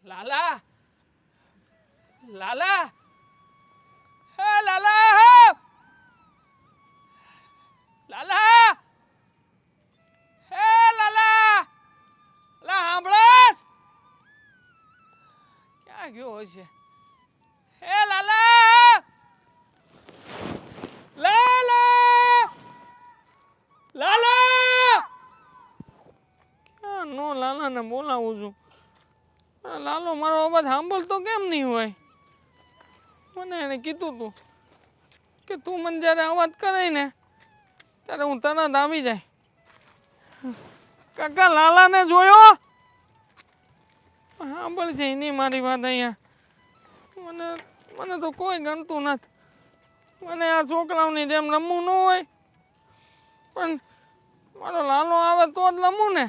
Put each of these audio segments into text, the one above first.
લાલા લાલા હે લાલા લાલા હે લાલા લા સાંભળસ ક્યાં ગયો છે હે લાલા લાલા લાલા ક્યાં નો લાલાને બોલાવું છું લાલો મારો અવાજ સાંભળતો કેમ નહીં હોય મને એને કીધું તું કે તું મને જ્યારે અવાજ કરે ને ત્યારે હું તરત આવી જાય કાકા લાલાને જોયો સાંભળશે નહીં મારી વાત અહીંયા મને મને તો કોઈ ગણતું નથી મને આ છોકરાઓની જેમ રમવું ન હોય પણ મારો લાલો આવે તો જ રમવું ને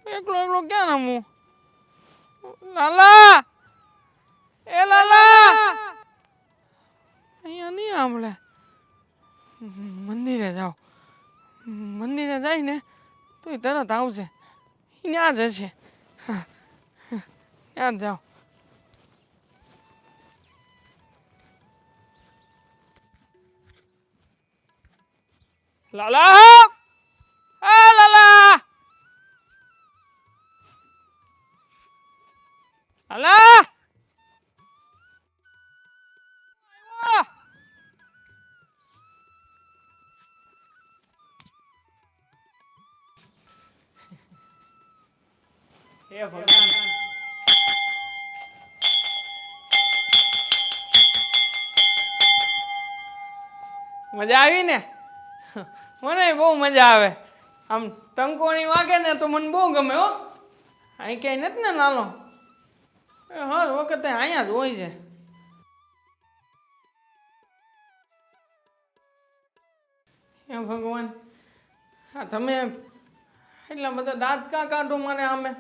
એકલો એકલો ક્યાં રમવું લાલા એ લાલા અહીંયા નહીં સાંભળે મંદિરે જાઓ મંદિરે જાય ને તો એ તરત આવશે ત્યાં જ હશે ત્યાં જ જાઓ લાલા એ લાલા લાલા હે ભગવાન મજા આવી ને મને બહુ મજા આવે આમ ટંકોણી વાગે ને તો મને બહુ ગમે હો અહીં ક્યાંય નથી ને નાનો હર વખતે અહીંયા જ હોય છે હે ભગવાન હા તમે એટલા બધા દાંત કાં કાઢો મારે આમે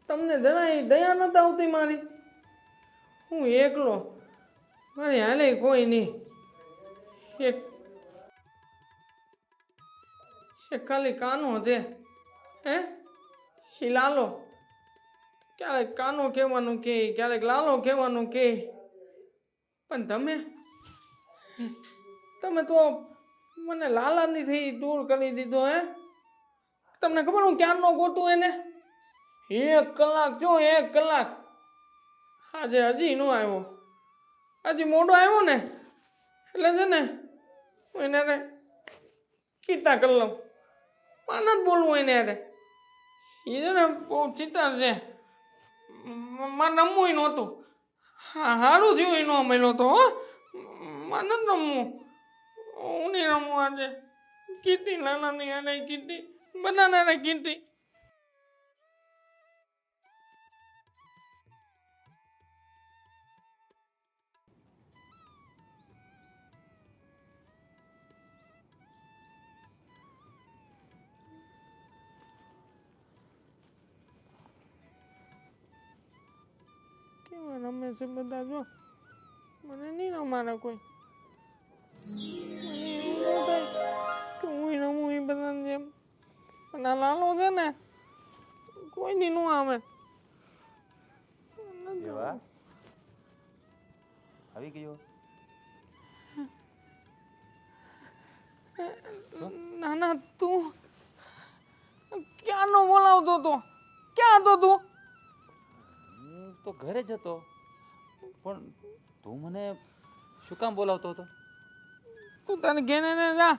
તમને જરાય દયા નથી આવતી મારી હું એકલો મારી હાલે કોઈ નહીં એક ખાલી કાનો છે હે એ લાલો ક્યારેક કાનો કહેવાનું કે ક્યારેક લાલો કહેવાનું કે પણ તમે તો મને લાલાનીથી દૂર કરી દીધો હે તમને ખબર હું ક્યારનો ગોતું એને 1 કલાક જો 1 કલાક આજે હજી નો આવ્યો હજી મોડો આવ્યો ને એટલે છે ને હું એને કીતા કરી લઉં માન જ બોલવું એને અરે એ છે ને બહુ ચિંતા છે મારે રમવું નહોતું હા સારું થયું એ ન મળ્યો તો હો માન જ રમવું હું નહીં રમવું આજે કીધી નાનાની અને કીધી બધાને કીધી કેવા રમે છે બધા જો મને નહીં રમાડે કોઈ હું રમું એ બધાને જેમ પણ આ લાલો છે ને કોઈ ની નું આવે આવી ગયો ના ના તું ક્યાંનો બોલાવતો તો ક્યાં હતો તું હું તો ઘરે જ હતો પણ તું મને શું કામ બોલાવતો હતો તું તને ઘેને જા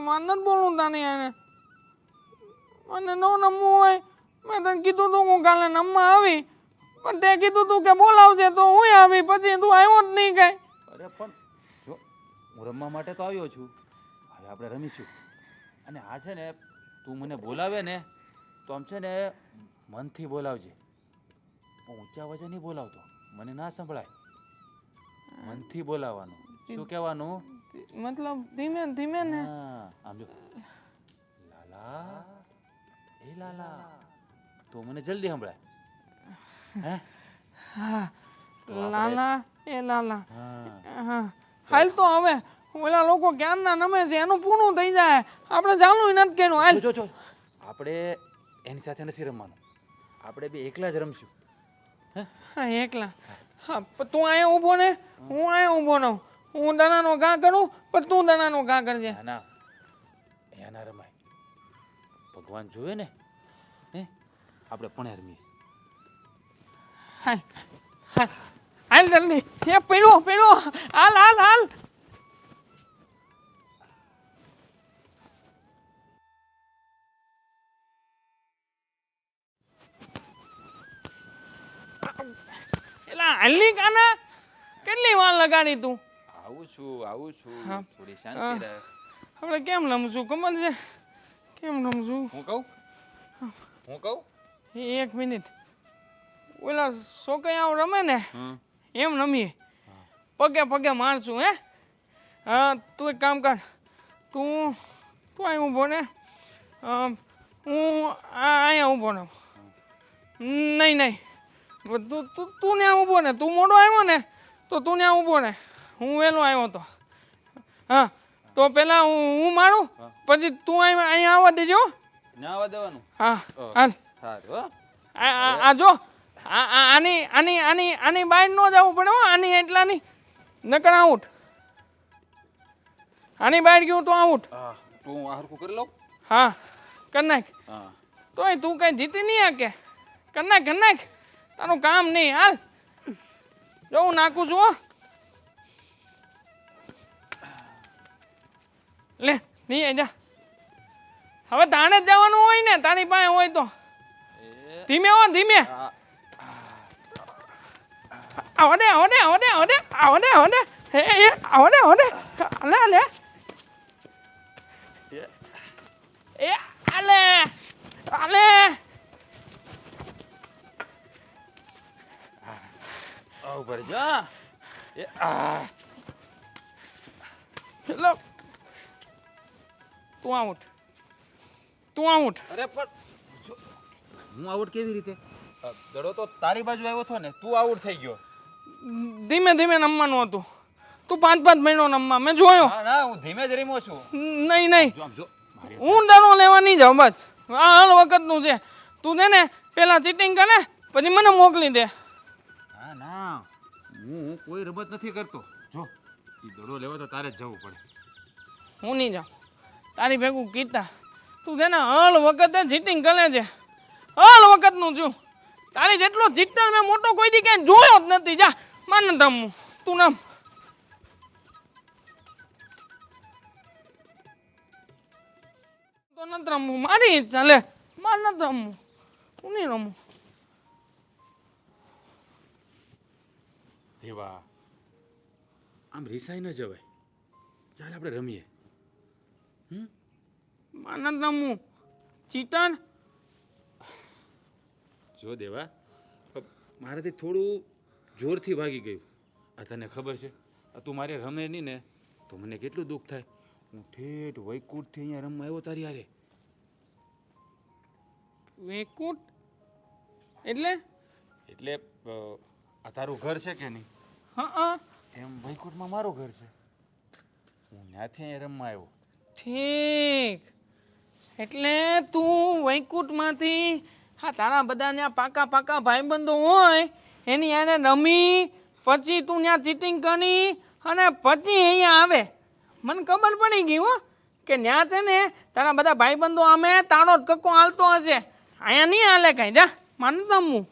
મને જ બોલું તાની એને મને ન નમવું હોય મેં તને કીધું તું હું કાલે નમવા આવી પણ તે કીધું તું કે બોલાવજે તો હું આવી પછી તું આવ્યો જ નહીં કઈ અરે પણ જો હું રમવા માટે તો આવ્યો છું હવે આપણે રમીશું અને આ છે ને તું મને બોલાવે ને તો આમ છે ને મનથી બોલાવજે હું ઊંચા અવાજે નહીં બોલાવતો મને ના સંભળાય મનથી બોલાવવાનું શું કહેવાનું મતલબ ધીમે ધીમે ને આમ જો લાલા એ લાલા તો મને જલ્દી સંભળાય હે હા લાલા એ લાલા હા હાલ તો હવે ઓલા લોકો ક્યારના નમે છે એનું પૂરું થઈ જાય આપણે ચાલુ નથી કેનું હાલ જો આપણે એની સાથે નથી રમવાનું આપણે બે એકલા જ રમશું હા એકલા હા પણ તું અહીંયા ઊભો ને હું અહીંયા ઊભો ન હું દાનાનો ઘા કરું પણ તું દાનાનો ઘા કરજે ના ના અહીંયા ના રમાય ભગવાન જોવે ને હે આપણે પણ રમીએ હાલ હાલ હાલ જલ્દી એ પીડો હાલ હાલ હાલ એલા હાલની કાના કેટલી વાર લગાડી તું આવું છું હા. થોડી શાંતિ રાખ આપણે કેમ રમશું ખબર છે કેમ રમશું હું કહું એક મિનિટ ઓલા છોકરાઓ રમે ને એમ રમીએ પગે પગે મારશું હે હા તું એક કામ કર તું અહીં ઊભો ને હું અહીંયા ઊભો રહું નહીં તું ત્યાં ઊભો ને તું મોડો આવ્યો ને તો તું ત્યાં ઊભો ને હું વહેલો આવ્યો તો હા તો પેલા હું મારું પછી તું અહીંયા આવવા દેજો ના આવવા દેવાનું હા હાલ સારું હો આ જો આની બહાર ન જવું પડે હો આની એટલાની નકર આઉટ આની બહાર ગયું તો આઉટ તું આ હરખું કરી લઉં હા કર નાખ હા તોય તું કઈ જીતી નહીં શકે કર નાખ તારું કામ નહીં હાલ જો હું નાખું છું હો લે નહીં જા હવે તાણે જ જવાનું હોય ને તારી પાસે હોય તો ધીમે હો ધીમે આવડે હે આવડે લે એ આલે ઉપર જા એ લો તું આઉટ અરે પણ હું આઉટ કેવી રીતે દડો તો તારી બાજુ આવ્યો હતો ને તું આઉટ થઈ ગયો ધીમે રમવાનું હતું તું 5 મહિનો રમવા મેં જોયો ના હું ધીમે જ રમ્યો છું નહીં જો હું દડો લેવા નહીં જાઉં બસ આ હાલ વખતનું છે તું છે ને પેલા ચીટિંગ કરે પછી મને મોકલી દે ના હું કોઈ રમત નથી કરતો જો એ દડો લેવા તો તારે જ જવું પડે હું નહીં જાઉં તારી ભેગું કીધા તું છે ને હળ વખતે ચીટિંગ કરે છે હળ વખતનું છું તારી જેટલો ચીટર મેં મોટો કોઈ દી ક્યાંય જોયો જ નથી જા માન રમવું તું રમ તો નથી રમવું મારી ઈચ્છા લે માર નથી રમવું હું નહીં રમું દેવા આમ રિસાઈ ન જવાય ચાલ આપણે રમીએ માર નથી રમવું ચીટર જો દેવા મારાથી થોડું જોરથી ભાગી ગયું આ તને ખબર છે તું મારે રમે નહીં ને તો મને કેટલું દુઃખ થાય હું ઠેઠ વૈકુંઠથી અહીંયા રમવા આવ્યો તારી હારે વેકુટ એટલે એટલે આ તારું ઘર છે કે નહીં હા એમ વૈકુંઠમાં મારું ઘર છે હું ત્યાંથી અહીંયા રમવા આવ્યો ઠીક એટલે તું વૈકુંઠમાંથી હા તારા બધા ત્યાં પાકા ભાઈબંધો હોય એની આને રમી પછી તું ત્યાં ચીટિંગ કરી અને પછી અહીંયા આવે મને ખબર પડી ગઈ હો કે ત્યાં છે ને તારા બધા ભાઈબંધો આમે તારો જ કક્કો હાલતો હશે અહીંયા નહીં હાલે કાંઈ જા માન તમું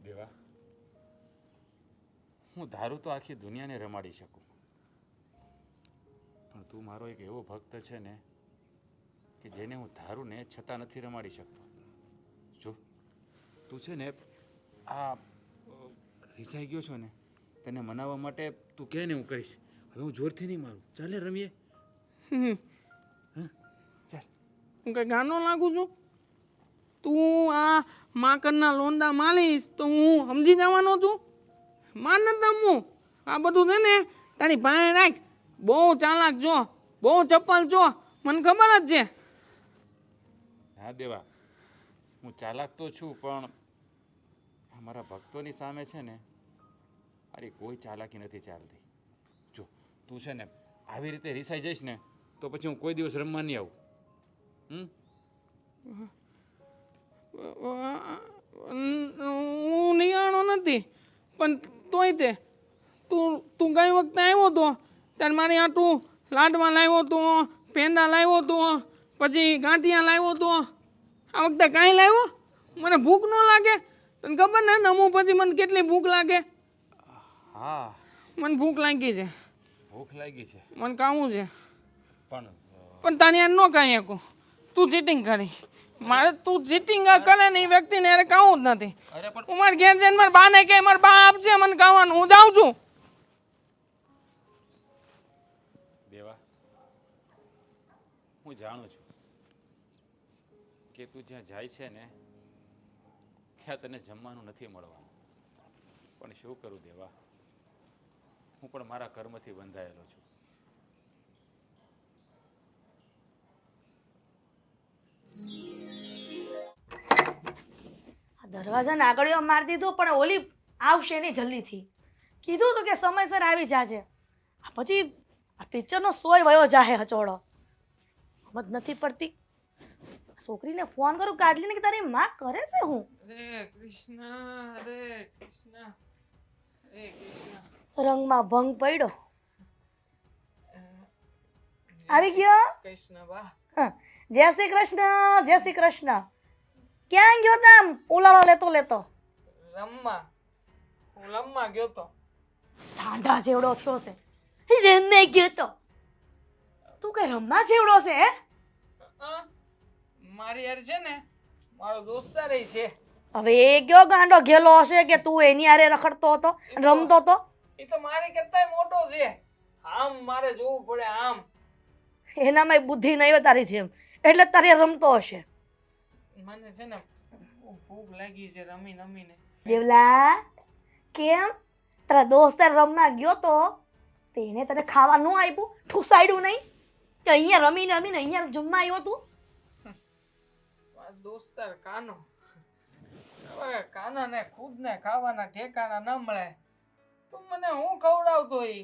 દેવા હું ધારું તો આખી દુનિયાને રમાડી શકું પણ તું મારો એક એવો ભક્ત છે ને કે જેને હું ધારું ને છતાં નથી રમાડી શકતો જો તું છે ને આ રીસાઈ ગયો છો ને તને મનાવવા માટે તું કહે ને હું કરીશ હવે હું જોરથી નહીં મારું ચાલે રમીએ ચાલ હું કઈ ગાનો લાગુ છું તું આ માકડના લોંદા માલીશ તો હું સમજી જવાનો છું માન નથી રમવું આ બધું છે ને તારી પાસે રાખ બહુ ચાલાક છો બહુ ચપ્પલ છો મને ખબર જ છે હા દેવા હું ચાલાક તો છું પણ અમારા ભક્તોની સામે છે ને મારી કોઈ ચાલાકી નથી ચાલતી જો તું છે ને આવી રીતે રીસાઈ જઈશ ને તો પછી હું કોઈ દિવસ રમવા નહીં આવું પણ તોય તે તું ગઈ વખતે આવ્યો તો ત્યારે મારી આટલું લાડવા લાવ્યો તો, પેંડા લાવ્યો તો, પછી ગાંઠિયા લાવ્યો તો. આ વખતે કાંઈ લાવ્યો? મને ભૂખ ન લાગે? તને ખબર ને નમું પછી મને કેટલી ભૂખ લાગે? હા મને ભૂખ લાગી છે. ભૂખ લાગી છે મને ખાવું છે. પણ તારી યાર ન કાંઈ શકું. તું ચીટિંગ કરી. મારે તું ચીટિંગ કરે ને એ વ્યક્તિને યાર ખાવું જ નથી. અરે પણ હું મારા ઘેર જઈને મારા બાને કે મારા બા આપશે મને ખાવાનું. હું જાઉં છું. દેવા, હું જાણું છું કે તું જ્યાં જાય છે ને ત્યાં તને જમવાનું નથી મળવાનું. પણ શું કરું દેવા, હું પણ મારા કર્મથી બંધાયેલો છું. દરવાજાને આગળીઓ મારી દીધો પણ ઓલી આવશે નહીં જલ્દીથી. કીધું તો કે સમયસર આવી જાજે. આ પછી આ પિક્ચરનો સોય વયો જાહે હચોડો. સમજ નથી પડતી. છોકરીને ફોન કરું કાઢલીને કે તારી માં કરે છે હું? હરે કૃષ્ણ, હરે કૃષ્ણ, હરે કૃષ્ણ. રંગમાં ભંગ પડ્યો. આવી ગયો? કૃષ્ણ બા. જય શ્રી કૃષ્ણ, જય શ્રી કૃષ્ણ. ક્યાં ગયો તામ ઉલાળો લેતો લેતો? રમવા. હું રમવા ગયો તો. ઠાંડા જેવડો થયો છે. રમવા ગયો તો. તું કઈ રમવા જેવડો છે હે? મારી યાર છે ને મારો દોસ્તાર છે. હવે એ કયો ગાંડો ઘેલો હશે કે તું એની હારે રખડતો હતો, રમતો હતો? એ તો મારી કરતાય મોટો છે. આમ મારે જોવું પડે આમ. એનામાં બુદ્ધિ નહીં હોય તારી જેમ, એટલે તારે રમતો હશે. મને છે ને ભૂખ લાગી છે રમી રમીને. દેવલા, કેમ તારા દોસ્તાર રમવા ગયો તો તેને તને ખાવા ન આપ્યું? ઠુસાડ્યું નહીં કે અહીંયા રમીને રમીને અહીંયા જમવા આવ્યો તું? દોસ્તાર કાનો. હવે કાનાને ખુદને ખાવાના ઠેકાણા ન મળે તો મને હું ખવડાવતો ઈ?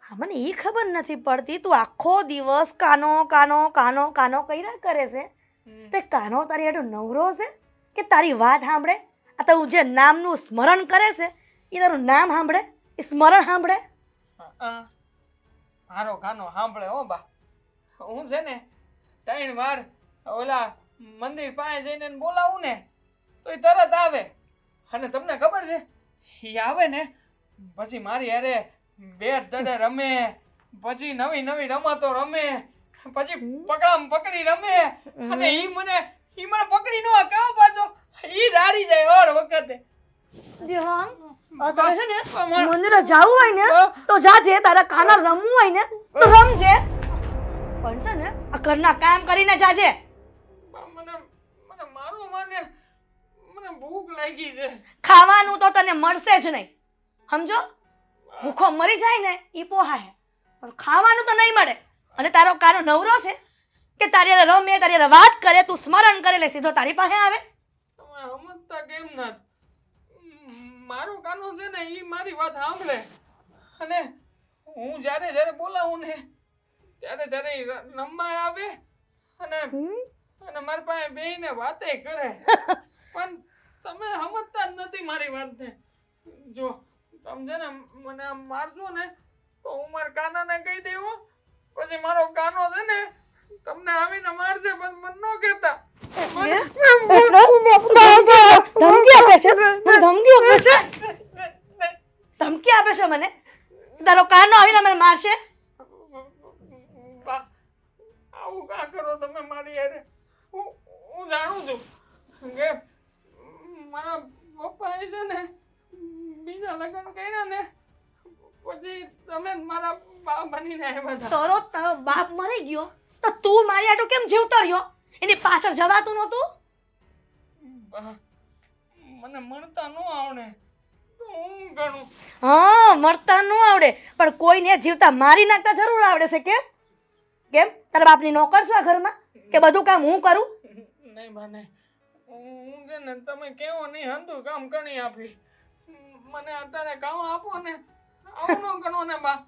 હા, મને એ ખબર નથી પડતી. તું આખો દિવસ કાનો કાનો કાનો કાનો કર્યા કરે છે. તે કાનો તારી હાટુ નવરો છે કે તારી વાત સાંભળે? આ તો જે નામનું સ્મરણ કરે છે એ તારું નામ સાંભળે, એ સ્મરણ સાંભળે? મારો કાનો સાંભળે હો બા. હું છે ને 3 વાર ઓલા મંદિર પાસે જઈને બોલાવું ને તો એ તરત આવે. અને તમને ખબર છે એ આવે ને પછી મારી હારે બેટ દડે રમે, પછી નવી નવી રમતો રમે, પછી પકડામ પકડી રમે. અને ઈ મને પકડી નો કાવ પાછો ઈ હારી જાય હર વખતે. દેવાંગ, આ તારે છે ને મંદિરે જાવું હોય ને તો જાજે. તારા કાના રમવું હોય ને તો રમજે. પણ છે ને આ ઘરના કામ કરીને જાજે. મને મારું મને ભૂખ લાગી છે. ખાવાનું તો તને મળશે જ નહીં, સમજો? ભૂખો મરી જાય ને ઈ પોહાય, પણ ખાવાનું તો નહીં મળે. અને તારો કાનો નવરો છે કે તારી હારે રમે, તારી હારે વાત કરે, તું સ્મરણ કરે લે સીધો તારી પાસે આવે? તમે સમજતા કેમ ના? મારો કાનો છે ને ઈ મારી વાત સાંભળે. અને હું જ્યારે જ્યારે બોલાવું ને ત્યારે ઈ રમવા આવે અને મારી પાસે બેહીને વાતે કરે. પણ તમે સમજતા જ નથી મારી વાતને. જો તમે છે ને મને આમ મારજો ને તો હું મારા કાનાને કહી દેવું, પછી મારો કાનો છે ને તમને આવીને મારશે, પણ મને ન કહેતા. ધમકી આપે છે? ધમકી આપે છે? ધમકી આપે છે મને? તારો કાનો આવીને મને મારશે? આવું કા કરો તમે મારી યાર? હું જાણું છું કે મારા પપ્પાએ છે ને બીજા લગ્ન કર્યા ને પછી તમે મારા બાપ બનીને આવ્યા હતા. તારો બાપ મરી ગયો તો તું મારી આટો કેમ જીવતો રહ્યો? એની પાછળ જવાતું નહોતું? મને મળતા ન આવડે તો હું ગણું. હા, મળતા ન આવડે પણ કોઈને જીવતા મારી નાખતા જરૂર આવડે છે. કેમ કેમ તારા બાપની નોકર છો આ ઘરમાં કે બધું કામ હું કરું? નહીં બને. હું છે ને તમે કેવો નહીં હંધું કામ કરી આપી. મને અત્યારે કામ આપો ને. આવું ન કરો ને બા.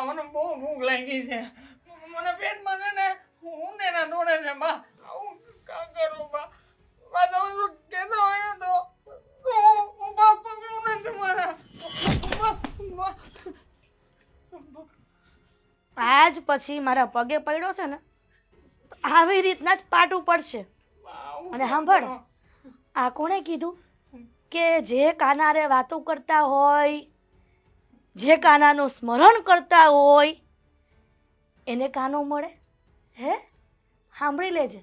મને બહુ ભૂખ લાગી છે. મને પેટમાં છે ને ઊંડે ના દોડે છે બા. આવું કા કરું બા? બા તમે કહેતા હોય ને તો હું બાપ પકડું ને તમારે. આજ પછી મારા પગે પડ્યો છે ને તો આવી રીતના જ પાટું પડશે. અને સાંભળ, આ કોણે કીધું કે જે કાનારે વાતો કરતા હોય, જે કાનાનું સ્મરણ કરતા હોય એને કાનો મળે? હે, સાંભળી લેજે,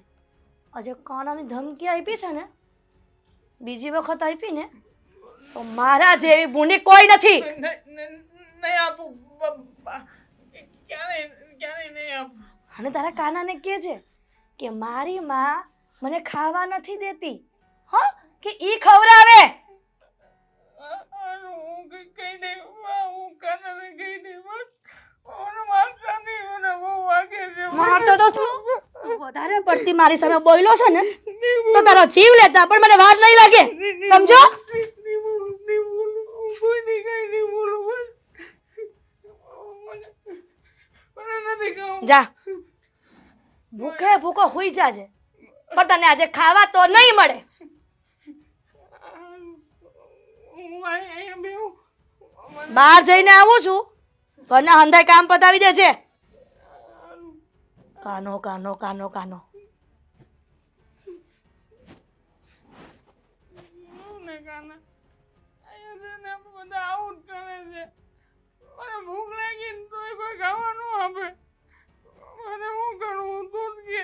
આજે કાનાની ધમકી આપી છે ને, બીજી વખત આપી ને તો મારા જેવી ભૂંડી કોઈ નથી. નહીં આપું ક્યારે ક્યારે નહીં આપું. અને તારા કાનાને કહેજે કે મારી માં મને ખાવા નથી દેતી, હ, કે ઈ ખવડાવે. હું કઈ નહીં, હું કાનાને કઈ નહીં, બસ મને મારતા નહીં, મને બહુ વાગે છે. મારતો તો છું, વધારે પડતી મારી સામે બોલ્યો છે ને તો તારો જીવ લેતા પણ મને વાર નહીં લાગે, સમજો? કોઈની કઈ નહીં બોલું, મને નથી ખાવું. જા, ભૂખે ભૂખો હુઈ જાજે, પણ તને આજે ખાવા તો નહીં મળે. હું અહીંયા બેહું. બહાર જઈને આવું છું, ઘરના હંધાય કામ પતાવી દેજે. કાનો કાનો કાનો કાનો. ને કાના અહીંયા છે ને બધા આવું જ કરે છે. મને ભૂખ લાગી ને તોય કોઈ ખાવા ન આપે. મને શું કરું, હું તું જ કે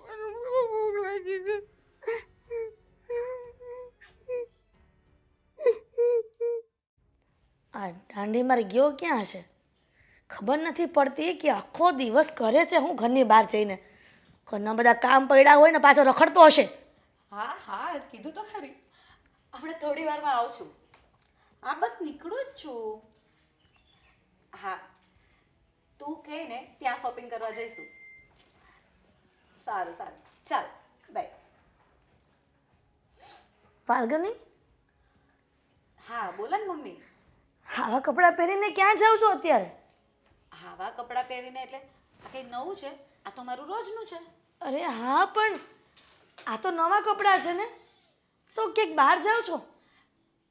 મને બહુ ભૂખ લાગી છે. આ દાંડી મારી ગયો ક્યાં હશે? ખબર નથી પડતી કે આખો દિવસ કરે છે હું ઘરની બહાર જઈને. ઘરના બધા કામ પડ્યા હોય ને પાછો રખડતો હશે. હા હા કીધું તો ખરી, હમણાં થોડી વારમાં આવું છું. હા બસ નીકળું જ છું. હા તું કહે ને ત્યાં શોપિંગ કરવા જઈશું. સારું સારું, ચાલ બાય. ફાલ્ગુની, હા બોલો ને મમ્મી. આવા કપડાં પહેરીને ક્યાં જાઉં છું અત્યારે? આવા કપડાં પહેરીને એટલે આ કંઈ નવું છે? આ તો મારું રોજનું છે. અરે હા, પણ આ તો નવા કપડાં છે ને, તો ક્યાંક બહાર જાઉં છો?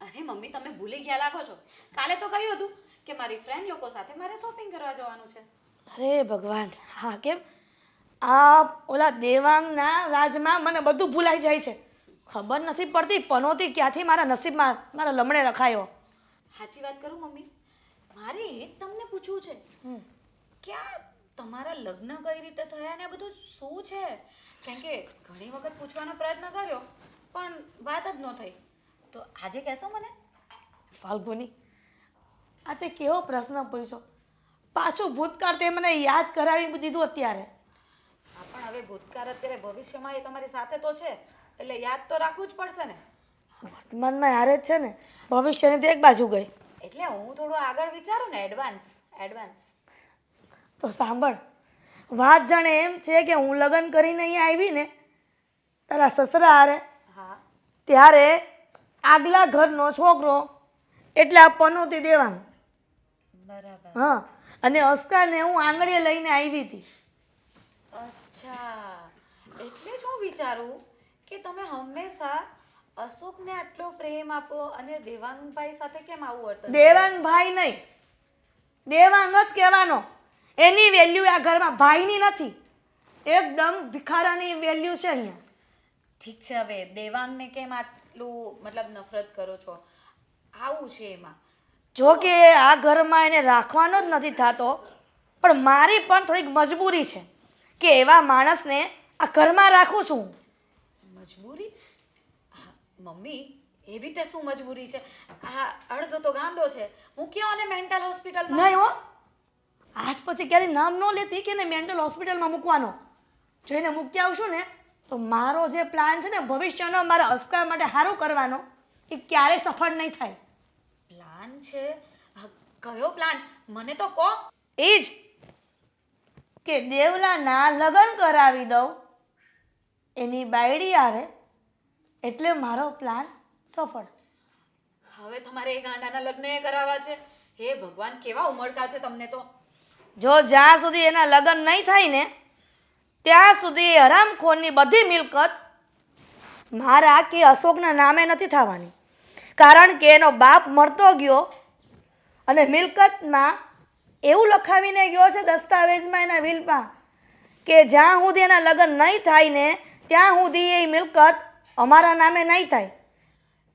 અરે મમ્મી તમે ભૂલી ગયા લાગો છો. કાલે તો કહ્યું હતું કે મારી ફ્રેન્ડ લોકો સાથે મારે શોપિંગ કરવા જવાનું છે. અરે ભગવાન, હા કેમ? આ ઓલા દેવાંગના રાજમાં મને બધું ભૂલાઈ જાય છે. ખબર નથી પડતી પનોતી ક્યાંથી મારા નસીબમાં મારા લમણે લખાયો. સાચી વાત કરું મમ્મી, મારે એ જ તમને પૂછવું છે કે આ તમારા લગ્ન કઈ રીતે થયા ને આ બધું શું છે? કેમ કે ઘણી વખત પૂછવાનો પ્રયત્ન કર્યો પણ વાત જ ન થઈ. તો આજે કહેશો મને? ફાલ્ગુની, આ તે કેવો પ્રશ્ન પૂછ્યો? પાછું ભૂતકાળ તે મને યાદ કરાવી દીધું અત્યારે. હા પણ હવે ભૂતકાળ અત્યારે ભવિષ્યમાં એ તમારી સાથે તો છે એટલે યાદ તો રાખવું જ પડશે ને. વર્તમાનમાં હારે જ છે ને, ભવિષ્યની તો એક બાજુ ગઈ. એટલે હું થોડું આગળ વિચારું ને, એડવાન્સ. તો સાંભળ, વાત જાણે એમ છે કે હું લગ્ન કરીને અહીંયા આવી ને તારા સસરા હારે, હા ત્યારે આગલા ઘરનો છોકરો એટલે આ પનોતી દેવાંગ, બરાબર. હા, અને અસ્કારને હું આંગળીએ લઈને આવી હતી. અચ્છા, એટલે જ હું વિચારું કે તમે હંમેશા અશોકને આટલો પ્રેમ આપો અને દેવાંગભાઈ સાથે કેમ આવું વર્તન? દેવાંગભાઈ નહીં, દેવાંગ જ કહેવાનો. એની વેલ્યુ આ ઘરમાં ભાઈની નથી, એકદમ ભિખારાની વેલ્યુ છે અહીંયા. ઠીક છે, હવે દેવાંગને કેમ આટલું મતલબ નફરત કરો છો? આવું છે એમાં. જો કે આ ઘરમાં એને રાખવાનો જ નથી થતો, પણ મારી પણ થોડીક મજબૂરી છે કે એવા માણસને આ ઘરમાં રાખું છું. મજબૂરી? હા, મમ્મી એવી રીતે શું મજબૂરી છે? આ અડધો તો ગાંડો છે, મૂક્યો અને મેન્ટલ હોસ્પિટલમાં. નહીં હો, આજ પછી ક્યારેય નામ ન લેતી કે એને મેન્ટલ હોસ્પિટલમાં મૂકવાનો. જો એને મૂકી આવશું ને તો મારો જે પ્લાન છે ને ભવિષ્યનો મારા અસ્કાર માટે સારું કરવાનો, એ ક્યારેય સફળ નહીં થાય. પ્લાન છે? કયો પ્લાન? મને તો કહો. એ જ કે દેવલાના લગ્ન કરાવી દઉં એની બાયડી આવે એટલે મારો પ્લાન સફળ. હવે તમારે એ ગાંડાના લગ્ન કરાવવા છે? હે ભગવાન, કેવા ઉમળકા છે તમને તો. જો જ્યાં સુધી એના લગ્ન નહીં થાય ને ત્યાં સુધી એ હરામખોરની બધી મિલકત મારા કે અશોકના નામે નથી થવાની. કારણ કે એનો બાપ મરતો ગયો અને મિલકતમાં એવું લખાવીને ગયો છે દસ્તાવેજમાં એના વિલમાં કે જ્યાં સુધી એના લગ્ન નહીં થાય ને ત્યાં સુધી એ મિલકત અમારા નામે નહીં થાય.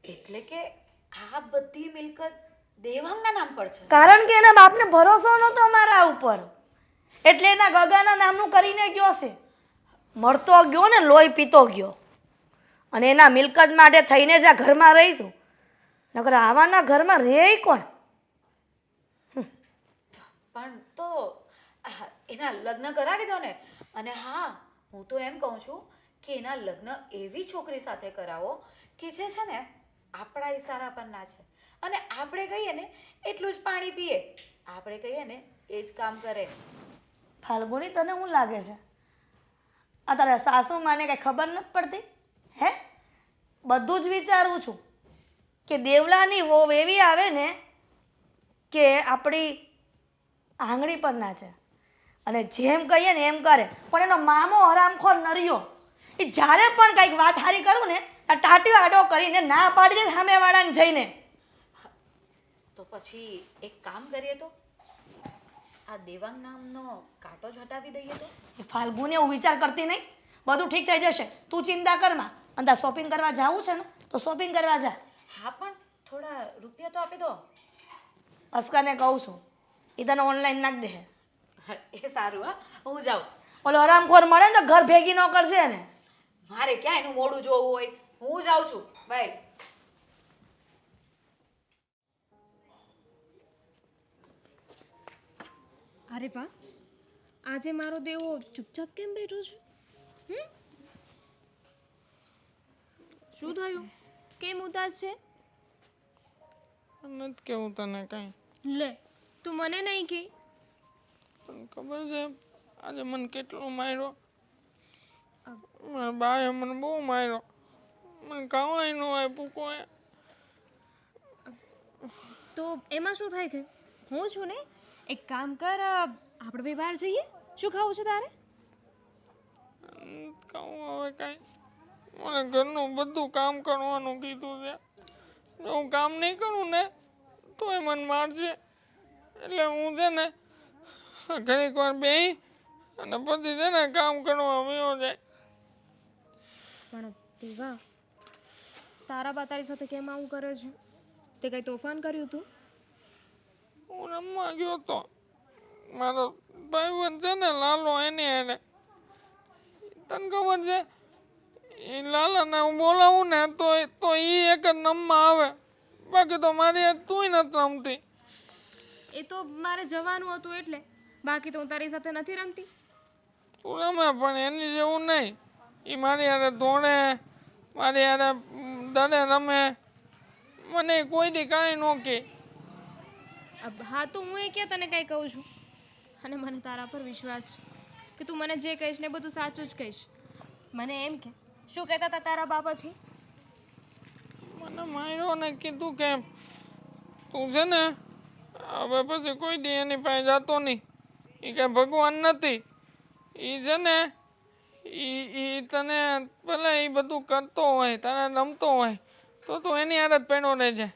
એટલે કે આ બધી મિલકત દેવાંગના નામ પર છે. કારણ કે એના બાપને ભરોસો નહોતો મારા ઉપર, એટલે એના ગગાના નામનું કરીને ગયો છે. મળતો ગયો ને લોહી પીતો ગયો. અને એના મિલકત માટે થઈને જ આ ઘરમાં રહીશું, નકર આવાના ઘરમાં રહે કોણ? પણ તો એના લગ્ન કરાવી દો ને. અને હા, હું તો એમ કહું છું કે એના લગ્ન એવી છોકરી સાથે કરાવો કે જે છે ને આપણા ઈશારા પરના છે, અને આપણે કહીએ ને એટલું જ પાણી પીએ, આપણે કહીએ ને એ જ કામ કરે. ફાલ્ગુની, તને શું લાગે છે આ તારા સાસુ માને કઈ ખબર નથી પડતી? હે, બધું જ વિચારું છું કે દેવલાની વહુ એવી આવે ને કે આપણી આંગળી પર ના છે, અને જેમ કહીએ ને એમ કરે. પણ એનો મામો હરામખોર નરિયો, એ જ્યારે પણ કંઈક વાત હારી કરું ને આ ટાટીઓ આડો કરીને ના પાડી દે સામેવાળાને જઈને. તો પછી એક કામ કરીએ તો આ દેવાંગ નામનો કાંટો જ હટાવી દઈએ તો. એ ફાલ્ગુની એવું વિચાર કરતી નહીં, બધું ઠીક થઈ જશે, તું ચિંતા કરમાં. અને તાર શોપિંગ કરવા જવું છે ને તો શોપિંગ કરવા જા. હા, પણ થોડા રૂપિયા તો આપી દો. અસ્કાને કહું છું, એ તને ઓનલાઈન નાખ દે. એ સારું. હા, હું જાઉં. ઓલો હરામખોર મળે ને તો ઘર ભેગી ન કરશે ને. મારે ક્યાં એનું મોડું જોવું હોય, હું જાઉં છું. બાય. અરે વાહ, આજે મારો દેવો ચૂપચાપ કેમ બેઠો છે? શું થયું? કેમ ઉદાસ છે? નથી કેવું તને કઈ. લે, તું મને નહીં કહે. તને ખબર છે આજે મને કેટલો માર્યો? મારા બાએ મને બહુ માર્યો. મને ખાવાય ન આપ્યું કોઈ. તો એમાં શું થાય કે હું છું ને, એક કામ કર, આપણે બે બહાર જઈએ. શું ખાવું છે તારે? ખાવું હવે કાંઈ. મને ઘરનું બધું કામ કરવાનું કીધું છે. જો હું કામ નહીં કરું ને તોય મને મારશે. એટલે હું છે ને ઘણીક વાર બેસી અને પછી છે ને કામ કરવા વયો જાય. પણ દેવા, તારા બા તારી સાથે કેમ આવું કરે છે? તે કઈ તોફાન કર્યું તું? હું રમવા ગયો તો, મારો ભાઈબંધ છે ને લાલો, એની હારે. તને ખબર છે એ લાલાને હું બોલાવું ને તો એ એક જ નમમાં આવે, બાકી તો મારી હારે તુંય નથી રમતી. એ તો મારે જવાનું હતું એટલે, બાકી તો હું તારી સાથે નથી રમતી. તું રમે પણ એની જેવું નહીં. એ મારી હારે દોડે, મારી હારે દડે રમે, મને કોઈ દી કાંઈ ન કહે. હા, તો હું એ ક્યાં તને કંઈ કહું છું, અને મને તારા પર વિશ્વાસ છે કે તું મને જે કહીશ ને બધું સાચું જ કહીશ. મને એમ કે શું કહેતા હતા તારા બા પછી? મને માર્યો ને કીધું કે તું છે ને હવે પછી કોઈ દી એની પાસે જતો નહીં. એ કાંઈ ભગવાન નથી. એ છે ને એ તને ભલે એ બધું કરતો હોય, તને રમતો હોય તો તું એની હારે જ પેણો રહેજે.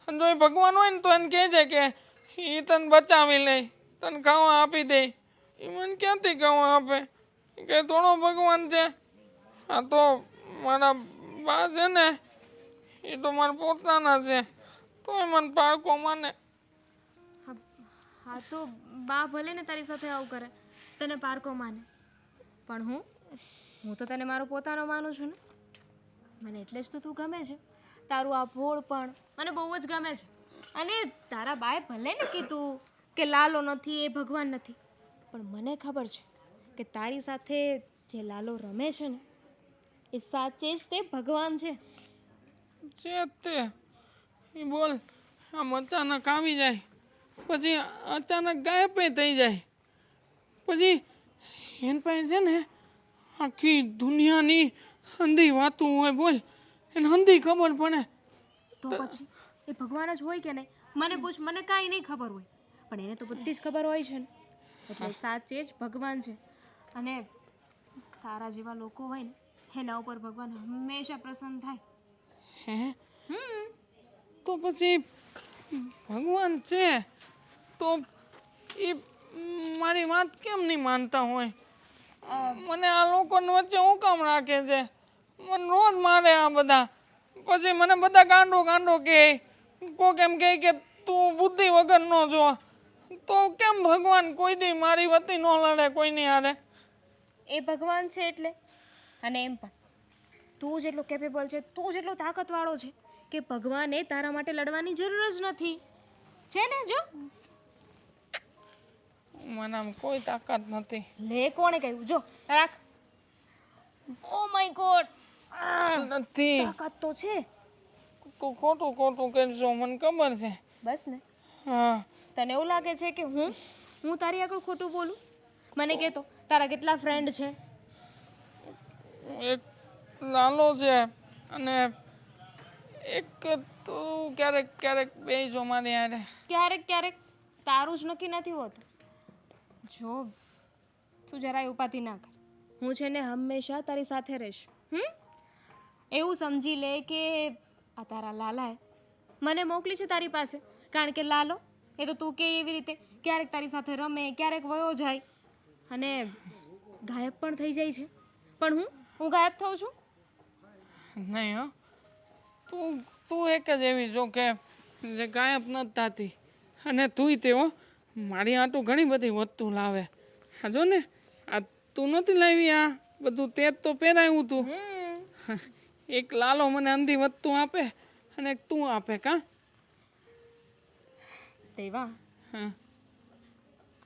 અને જો એ ભગવાન હોય ને તો એને કહે છે કે એ તને બચાવી લે, તને ખાવા આપી દે. એ મને ક્યાંથી ખાવા આપે? કે થોડો ભગવાન છે? આ તો મારા બા છે ને એ તો મારા પોતાના છે, તો એ મને પારકો માને. હા, તો બા ભલે ને તારી સાથે આવું કરે, તને પારકો માને, પણ હું તો તને મારો પોતાનો માનું છું ને. મને એટલે જ તો તું ગમે છે. તારું આ ભોળ પણ મને બહુ જ ગમે છે. અને તારા બાએ ભલે ને કીધું કે લાલો નથી, એ ભગવાન નથી, પણ મને ખબર છે કે તારી સાથે જે લાલો રમે છે ને એ સાચે જ તે ભગવાન છે. તે એ બોલ આમ અચાનક આવી જાય, પછી અચાનક ગાયબ થઈ જાય, પછી એની પાસે છે ને આખી દુનિયાની હંધી વાતું હોય. બોલ, એને હંધી ખબર પડે. તો પછી એ ભગવાન જ હોય કે નહીં? મને પૂછ, મને કાંઈ નહીં ખબર હોય, પણ એને તો બધી જ ખબર હોય છે ને. એટલે સાચે જ ભગવાન છે. અને તારા જેવા લોકો હોય ને એના ઉપર ભગવાન હંમેશા પ્રસન્ન થાય. હે? તો પછી ભગવાન છે તો એ મારી વાત કેમ નહીં માનતા હોય? મને આ લોકોની વચ્ચે હું કામ રાખે છે? મને રોજ મારે આ બધા. પછી મને બધા ગાંડો ગાંડો કહે. કોક એમ કહે કે તું બુદ્ધિ વગરનો છો. તો કેમ ભગવાન કોઈ દી મારી વતી ન લડે કોઈની હારે? એ ભગવાન છે એટલે, અને એમ પણ તું જેટલો કેપેબલ છે, તું જેટલો તાકાતવાળો છે કે ભગવાને તારા માટે લડવાની જરૂર જ નથી. છે ને? જો મને આમ કોઈ તાકાત નથી. લે, કોણે કહ્યું? જો રાખ. ઓ માય ગોડ, નથી. તાકાત તો છે. તું ખોટું ખોટું કરશો, મને ખબર છે. બસ ને, હા, તને એવું લાગે છે કે હું તારી આગળ ખોટું બોલું? મને કહેતો તારા કેટલા ફ્રેન્ડ છે? એક લાલો છે અને એક તું ક્યારેક ક્યારેક બેસજો મારી હારે. ક્યારેક ક્યારેક તારું જ નક્કી નથી હોતું. જો તું જરાય ઉપાધિ ના કર, હું છે ને હંમેશા તારી સાથે રહીશ. એવું સમજી લે કે આ તારા લાલાએ મને મોકલી છે તારી પાસે, કારણ કે લાલો એ તો તું કે એવી રીતે ક્યારેક તારી સાથે રમે, ક્યારેક વયો જાય અને ગાયબ પણ થઈ જાય છે. પણ હું ગાયબ થઉં છું? નહીં હો, તું એક જ એવી જો કે જે ગાયબ નથી થતી. અને તુંય તેવો મારી આટું ઘણી બધી વસ્તુ લાવે. હા જો ને, આ તું નથી લાવી, આ બધું તે જ તો પહેરાયું તું. એક લાલો મને અંધી વસ્તુ આપે અને એક તું આપે. કા દેવા, હા,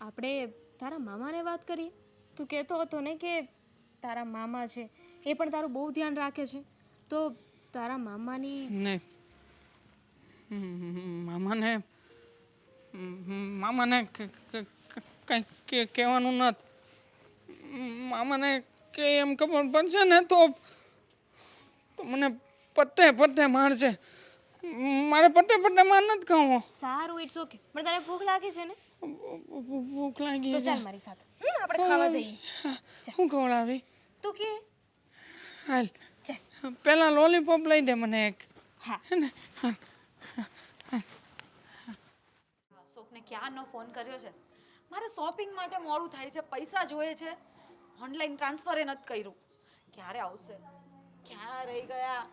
આપણે તારા મામાને વાત કરીએ. તું કહેતો હતો ને કે તારા મામા છે એ પણ તારું બહુ ધ્યાન રાખે છે. તો તારા મામાની નહીં, મામાને કંઈ કહેવાનું નથી. મામાને કે એમ ખબર પડશે ને તો મને પટ્ટે પટ્ટે મારશે. મારે પટ્ટે પટ્ટે માર નથી ખાવો. સારું, ઇટ્સ ઓકે. પણ તને ભૂખ લાગી છે ને? ભૂખ લાગી તો છે. ચાલ મારી સાથે, આપણે ખાવા જઈએ. હું ખવડાવી? તું કે હાલ, ચાલ. પેલા લોલીપોપ લઈ દે મને એક. હા. હે ને? અશોકને ક્યારનો ફોન કર્યો છે. મારે શોપિંગ માટે મોડું થાય છે, પૈસા જોઈએ છે. ઓનલાઈન ટ્રાન્સફર એ નથી કર્યું. ક્યારે આવશે? ક્યાં રહી ગયા?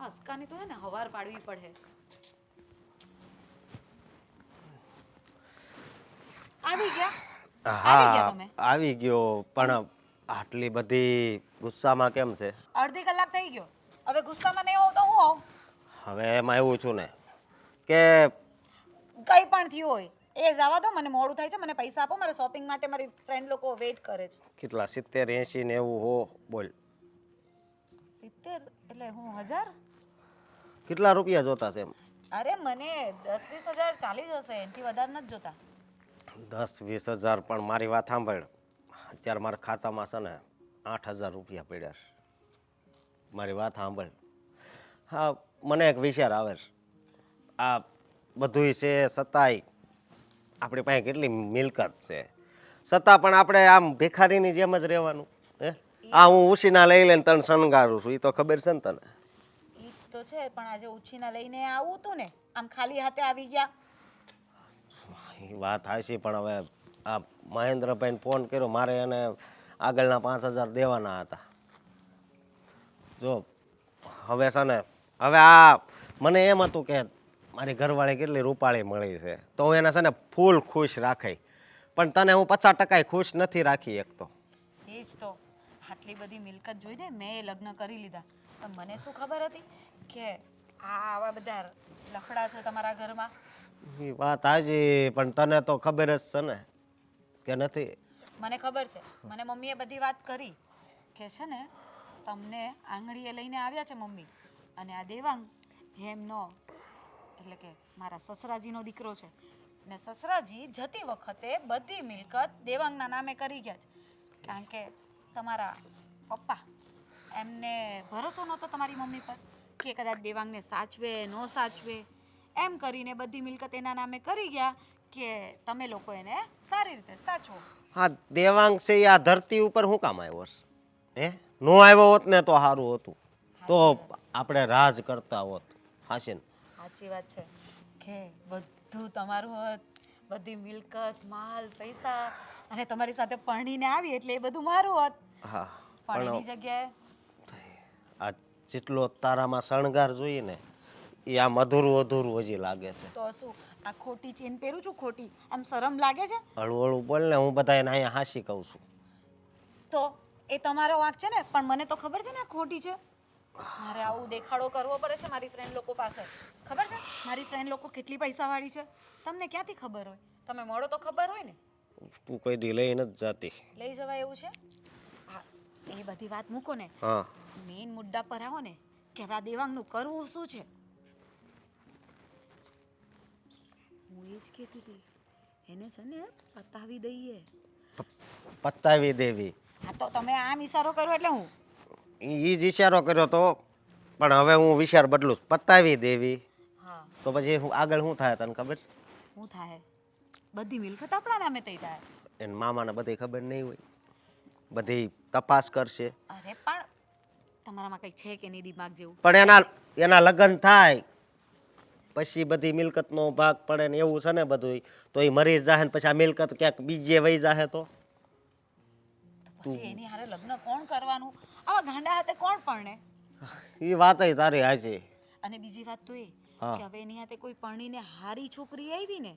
અસ્કાની તો હે ને હવાર પાડવી પડે. આવી ગયા? આવી ગયા હા, તમે? આવી ગયો. પણ આટલી બધી ગુસ્સામાં કેમ છે? અડધી કલાક થઈ ગયો. હવે ગુસ્સામાં નહીં હોવ તો હું હોઉં? હવે એમાં એવું છું ને કે કંઈ પણ થયું હોય એ જવા દો. મને મોડું થાય છે, મને પૈસા આપો. મારે શોપિંગ માટે મારી ફ્રેન્ડ લોકો વેઇટ કરે છે. કેટલા 70 80 ને એવું હો બોલ. 70 એટલે હું 1000? કેટલા રૂપિયા જોતા છે એમ? અરે મને 10-20 હજાર ચાલી જશે, એનાથી વધારે નથી જોતા. 10-20 હજાર? પણ મારી વાત સાંભળ, અત્યારે મારા ખાતામાં છે ને 8000 રૂપિયા પડ્યા છે. મારી વાત સાંભળ. હા, મને એક વિચાર આવે છે. આ બધુંય છે છતાંય આપણી પાસે કેટલી મિલકત છે, છતાં પણ આપણે આમ ભિખારીની જેમ જ રહેવાનું. હે, આ હું ઉછીના લઈ લઈને તને શણગારું છું, એ તો ખબર છે ને તને? ઈ તો છે, પણ આજે ઉછીના લઈને આવું હતું ને, આમ ખાલી હાથે આવી ગયા. એ વાત હાચી, પણ હવે આ મહેન્દ્રભાઈને ફોન કર્યો, મારે એને આગળના 5000 દેવાના હતા. જો હવે છે ને, હવે આ મને એમ હતું કે મારી ઘરવાળી કેટલી રૂપાળી મળી છે તો હું એને છે ને ફૂલ ખુશ રાખાય, પણ તને હું 50% ખુશ નથી રાખી એક તો. એ જ તો, આટલી બધી મિલકત જોઈને મેં લગ્ન કરી લીધા, પણ મને શું ખબર હતી કે આવા બધા લફડા છે તમારા ઘરમાં. એ વાત હાજી, પણ તને તો ખબર જ છે ને કે નથી? મને ખબર છે, મને મમ્મીએ બધી વાત કરી કે છે ને તમને આંગળીએ લઈને આવ્યા છે મમ્મી, અને આ દેવાંગ એમનો એટલે કે મારા સસરાજીનો દીકરો છે, ને સસરાજી જતી વખતે બધી મિલકત દેવાંગના નામે કરી ગયા છે, કારણ કે તમારા પપ્પા એમને ભરોસો નહોતો તમારી મમ્મી પર કે કદાચ દેવાંગને સાચવે ન સાચવે, એમ કરીને બધી મિલકત એના નામે કરી ગયા કે તમે લોકો એને સારી રીતે સાચવો. હા, દેવાંગ છે એ આ ધરતી ઉપર શું કામ આવ્યો છે? હે, નો આવ્યો હોત ને તો સારું હતું, તો આપણે રાજ કરતા હોત. હાશે ને? સાચી વાત છે કે બધું તમારું હોત, બધી મિલકત માલ પૈસા અને તમારી સાથે પરણીને આવી એટલે એ બધું મારું હોત. હા પણ એની જગ્યાએ આ જેટલો તારામાં શણગાર જોઈએ ને એ આમ અધૂરું અધૂરું હજી લાગે છે. તો શું આ ખોટી ચેન પહેરું છું ખોટી આમ શરમ લાગે છે? હળવું હળવું બોલ ને, હું બધાને અહીંયા હાસી કહું છું. તો એ તમારો વાંક છે ને, પણ મને તો ખબર છે ને આ ખોટી છે. મારે આવું દેખાડો કરવો પડે છે મારી ફ્રેન્ડ લોકો પાસે. ખબર છે મારી ફ્રેન્ડ લોકો કેટલી પૈસાવાળી છે? તમને ક્યાંથી ખબર હોય? તમે મળો તો ખબર હોય ને. તું કોઈ દી લઈ નથી જાતી. લઈ જવાય એવું છે? હા, એ બધી વાત મૂકો ને. હા મેઇન મુદ્દા પર આવો ને કે હવે આ દેવાંગનું કરવું શું છે. હું એ જ કહેતી હતી એને છે ને પતાવી દઈએ. પતાવી દેવી. હા તો તમે આમ ઈશારો કર્યો એટલે હું ઈ જ ઈશારો કર્યો તો, પણ હવે હું વિચાર બદલું છું. પતાવી દેવી હા તો પછી હું આગળ શું થાય તને ખબર છે? હું થાય બધી મિલકત આપણા નામે થઈ જાય. એને મામાને બધી ખબર નહીં હોય, બધી તપાસ કરશે. અરે પણ તમારામાં કંઈક છે કે નહીં દિમાગ જેવું? પણ એના લગ્ન થાય પછી બધી મિલકતનો ભાગ પડે ને એવું છે ને બધું. તો એ મરી જાહે ને પછી આ મિલકત ક્યાંક બીજે વહી જાહે તો પછી એની હારે લગ્ન કોણ કરવાનું? આવા ગાંડા હાથે કોણ પરણે? એ વાત તારી હાચી. અને બીજી વાત તો એ હા. કે હવે એની હાથે કોઈ પરણીને હારી છોકરી આવી ને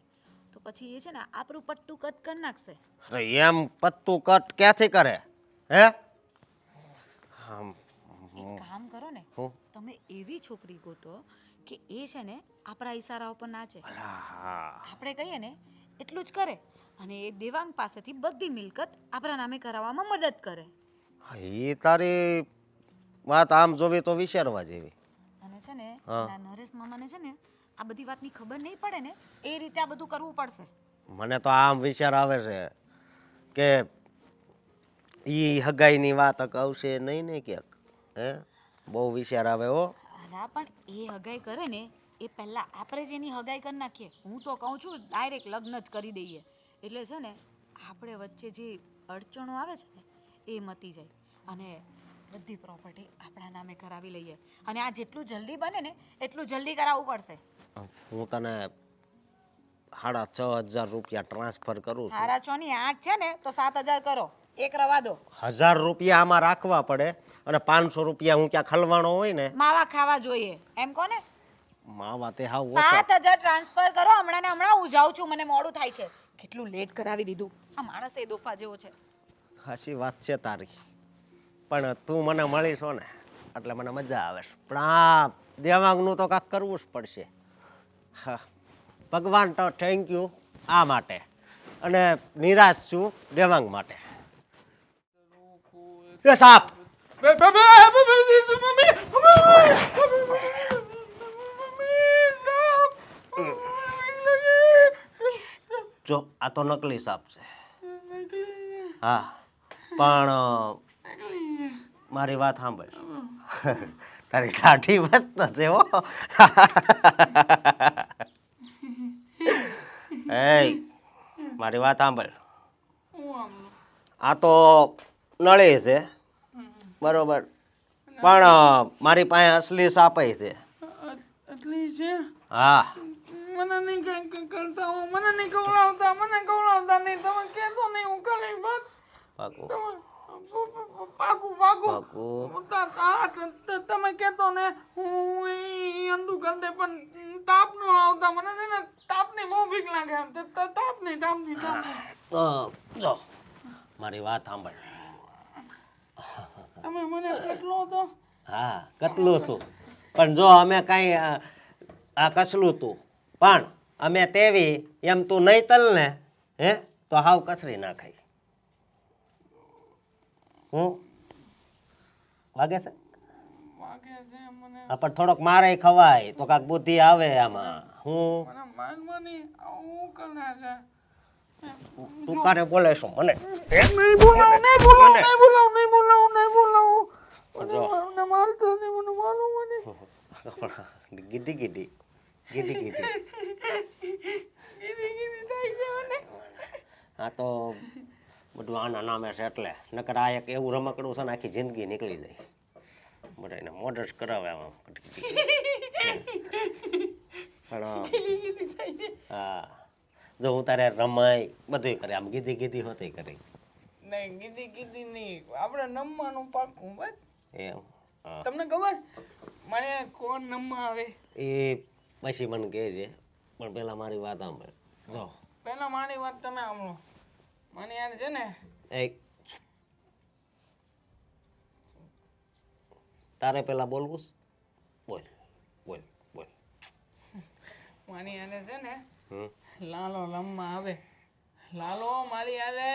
તો પછી એ છે ને આપણું પટ્ટું કટ કરી નાખશે. અરે એમ પત્તું કટ ક્યાંથી કરે હે? એક કામ કરો ને, હું? તમે એવી છોકરી ગોતો કે એ છે ને આપણા ઈશારા ઉપર નાચે. આપણે કહીએ ને એટલું જ કરે અને એ દેવાંગ પાસેથી બધી મિલકત આપણા નામે કરાવવામાં મદદ કરે. એ તારી વાત આમ જોવી તો વિચારવા જેવી. અને છે ને હા. પેલા નરેશ મામાને છે ને આ બધી વાતની ખબર નહીં પડે ને એ રીતે આ બધું કરવું પડશે. મને તો આમ વિચાર આવે છે કે ઈ હગાઈની વાત આવશે નહીં ને ક્યાંક. હે બહુ વિચાર આવે હો. અલા પણ એ હગાઈ કરે ને એ પહેલા આપણે જ એની હગાઈ કરી નાખીએ. હું તો કહું છું ડાયરેક્ટ લગ્ન જ કરી દઈએ એટલે છે ને આપણે વચ્ચે જે અડચણો આવે છે ને એ મટી જાય અને બધી પ્રોપર્ટી આપણા નામે કરાવી લઈએ. અને આ જેટલું જલ્દી બને ને એટલું જલ્દી કરાવવું પડશે. હું તને 6,500 રૂપિયા ટ્રાન્સફર કરું છું. હારા છો ની 8 છે ને તો 7,000 કરો. એક રવા દો. 1,000 રૂપિયા આમાં રાખવા પડે અને 500 રૂપિયા હું ક્યાં ખલવાણો હોય ને માવા ખાવા જોઈએ એમ કોને? માવા તે હાવ ઓછો. 7,000 ટ્રાન્સફર કરો હમણાં ને હમણાં. હું જાઉં છું, મને મોડું થાય છે. કેટલું લેટ કરાવી દીધું. આ માણસ એ દોફા જેવો છે. હાચી વાત છે તારી, પણ તું મને મળી છો ને એટલે મને મજા આવે છે. પણ આ દેવાંગનું તો કાંઈક કરવું જ પડશે. હા, ભગવાન તો થેન્ક યુ આ માટે, અને નિરાશ છું દેવાંગ માટે. એ સાપ જો આ તો નકલી સાપ છે. હા પણ મારી વાત સાંભળ. તારી ઠાઠી મસ્ત છે હો. એ મારી વાત સાંભળ. આ તો નળી છે બરોબર, પણ મારી પાસે અસલી સાપાઈ છે. એટલી છે? હા મને નહીં કઈ કરતા હો, મને નહીં કવડાવતા, મને કવડાવતા નહીં. તમે કહેતો નહીં હું કરી બસ. પાકું પાકું પાકું પાકું. તમે કહેતો ને હું અંધું કરી દે, પણ તાપ નો આવતા. મને છે ને તાપની બહુ બીક લાગે. તાપની. જો મારી વાત સાંભળ. તમે મને કેટલો તો હા કતલું છું, પણ જો અમે કાંઈ આ કસલું તું, પણ અમે તેવી એમ તું નહીં તલ ને હે તો હાવ કસરી નાખાય. હું વાગે છે? વાગે છે મને. હા પણ થોડોક મારે ખવાય તો કાંક બુદ્ધિ આવે આમાં. હું મને માનવાની આવું કરે છે. તું કારે બોલે છો મને? નહીં બોલાવ, નહીં બોલાવ, નહીં બોલાવ, નહીં બોલાવ, નહીં બોલાવ. જો મને મારતા નહીં, મને મારું મને. ગીડી ગીડી હા તો બધું આના નામે છે એટલે. નકર આ એક એવું રમકડું છે ને આખી જિંદગી નીકળી જાય. બધા એને મોડર કરાવે આમાં. પણ હા જો હું તારે રમાય બધું કરે, આમ ગીધી ગીધી હોતે કરે. નહીં કીધી કીધી નહીં, આપણે નમવાનું પાકું બસ. એમ હા. તમને ખબર મને કોણ નમવા આવે? એ પછી મને કહે છે, પણ પેલા મારી વાત સાંભળ. જો પહેલા મારી વાત તમે સાંભળો. મને યાર છે ને એક તારે પેલા બોલવું છે? બોલ બોલ બોલ. મારી યાર છે ને હમ લાલો લમવા આવે. લાલો મારી યારે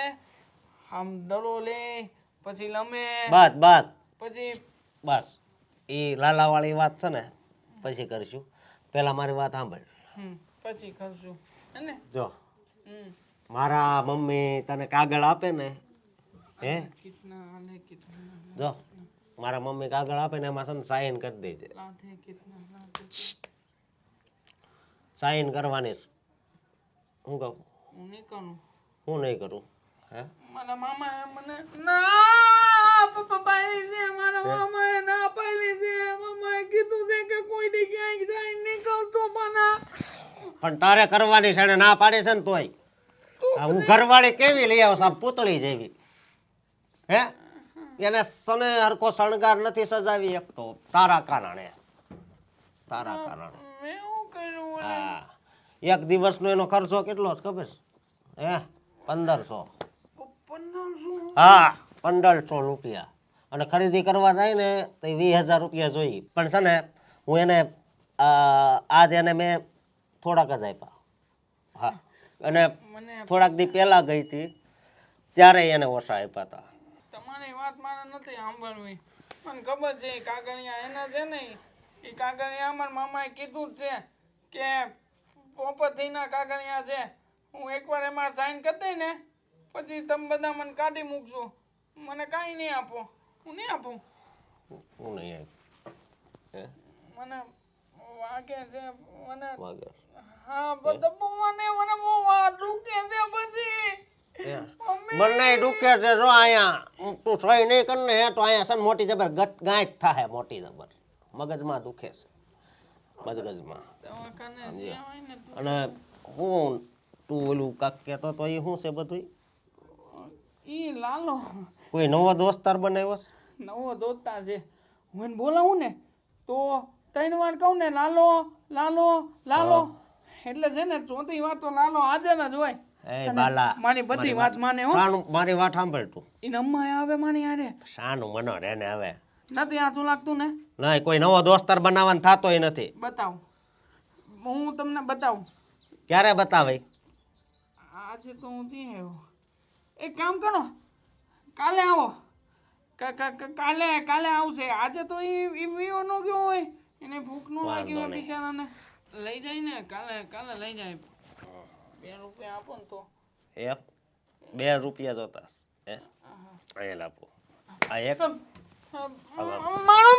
આમ દડો લે, પછી લમે, બસ બસ પછી બસ. એ લાલાવાળી વાત છે ને પછી કરીશું. પેલા મારી વાત સાંભળ. પછી કરશું હે ને. જો હમ મારા મમ્મી તને કાગળ આપે ને, હે કિતના આલે કિતના જો મારા મમ્મી કાગળ આપે ને એમાં છે ને સાઈન કરી દેજે. લાથે કિતના લાથે. સાઈન કરવાની છે. હું કહું? હું નહીં કરું. હું નહીં કરું. હે મારા મામાએ મને ના પપ્પા પાડી છે. મારા મામાએ ના પાડી છે. મામાએ કીધું છે કે કોઈ દી ક્યાંય જાય નહીં કરતો પણ તારે કરવાની છે, એને ના પાડે છે ને તોય. આ હું ઘરવાળી કેવી લઈ આવું, સાહેબ પૂતળી જેવી. હે એને સને હરકો શણગાર નથી સજાવી શકતો, તારા કારણે. તારા કારણે. મેં શું કર્યું? હા, એક દિવસનો એનો ખર્ચો કેટલો છે ખબર છે? હે 1500. 1500? હા 1500 રૂપિયા. અને ખરીદી કરવા જાય ને તો 20,000 રૂપિયા જોઈએ. પણ છે ને હું એને આજ એને મેં થોડાક જ આપ્યા. હા, અને થોડાક દી પહેલા ગઈ હતી ત્યારે એને ઓછા આપ્યા હતા. તમારી વાત મારે નથી સાંભળવી. મને ખબર છે એ કાગળિયા એના છે ને, એ કાગળિયા અમારા મામાએ કીધું જ છે કે પોપથીના કાગળિયા છે. હું એકવાર એમાં સાઈન કરી દઈ ને પછી તમે બધા મને કાઢી મૂકશો. મને કાંઈ નહીં આપો. હું નહીં આપું. હું નહીં હે મને વાગે છે. મને વાગે. હા બધા મને બહુ આ દુખે છે પછી. મને દુખે છે. જો અહીંયા તું સહી નહીં કર ને તો અહીંયા છે ને મોટી જબર ગાંઠ થાય, મોટી જબર મગજમાં દુખે છે, મગજમાં. દવાખાને જવાય ને તું. અને હું તું ઓલું કાક કહેતો તો એ શું છે બધું? ઈ લાલો કોઈ નવો દોસ્તાર બનાવ્યો છે? નવો દોસ્તા છે. હું એને બોલાવું ને તો 3 વાર કહું ને લાલો લાલો લાલો, એટલે છે ને ચોથી વાર તો લાલો હાજર જ હોય. એ બાલા, મારી બધી વાત માને હો. શાનું મારી વાત સાંભળ તું. ઈ નમ્મા આવે મારી હારે. શાનું મનો રે ને હવે. નથી આતું લાગતું ને? નહીં, કોઈ નવો દોસ્તાર બનાવવાનું થતોય નથી. બતાવું, હું તમને બતાવું. ક્યારે બતાવે? આજે તો હું ત્યાં આવ્યો. એક કામ કરો, કાલે આવો. કાલે આવશે. આજે તો એ વિયો નો ગયો હોય, એને ભૂખ નો લાગી હોય બિચારાને. લઈ જાય ને કાલે લઈ જાય. 2 રૂપિયા આપો ને તો. એ 2 રૂપિયા જોતા હે? અહીંયા લાપો. આ એક મારો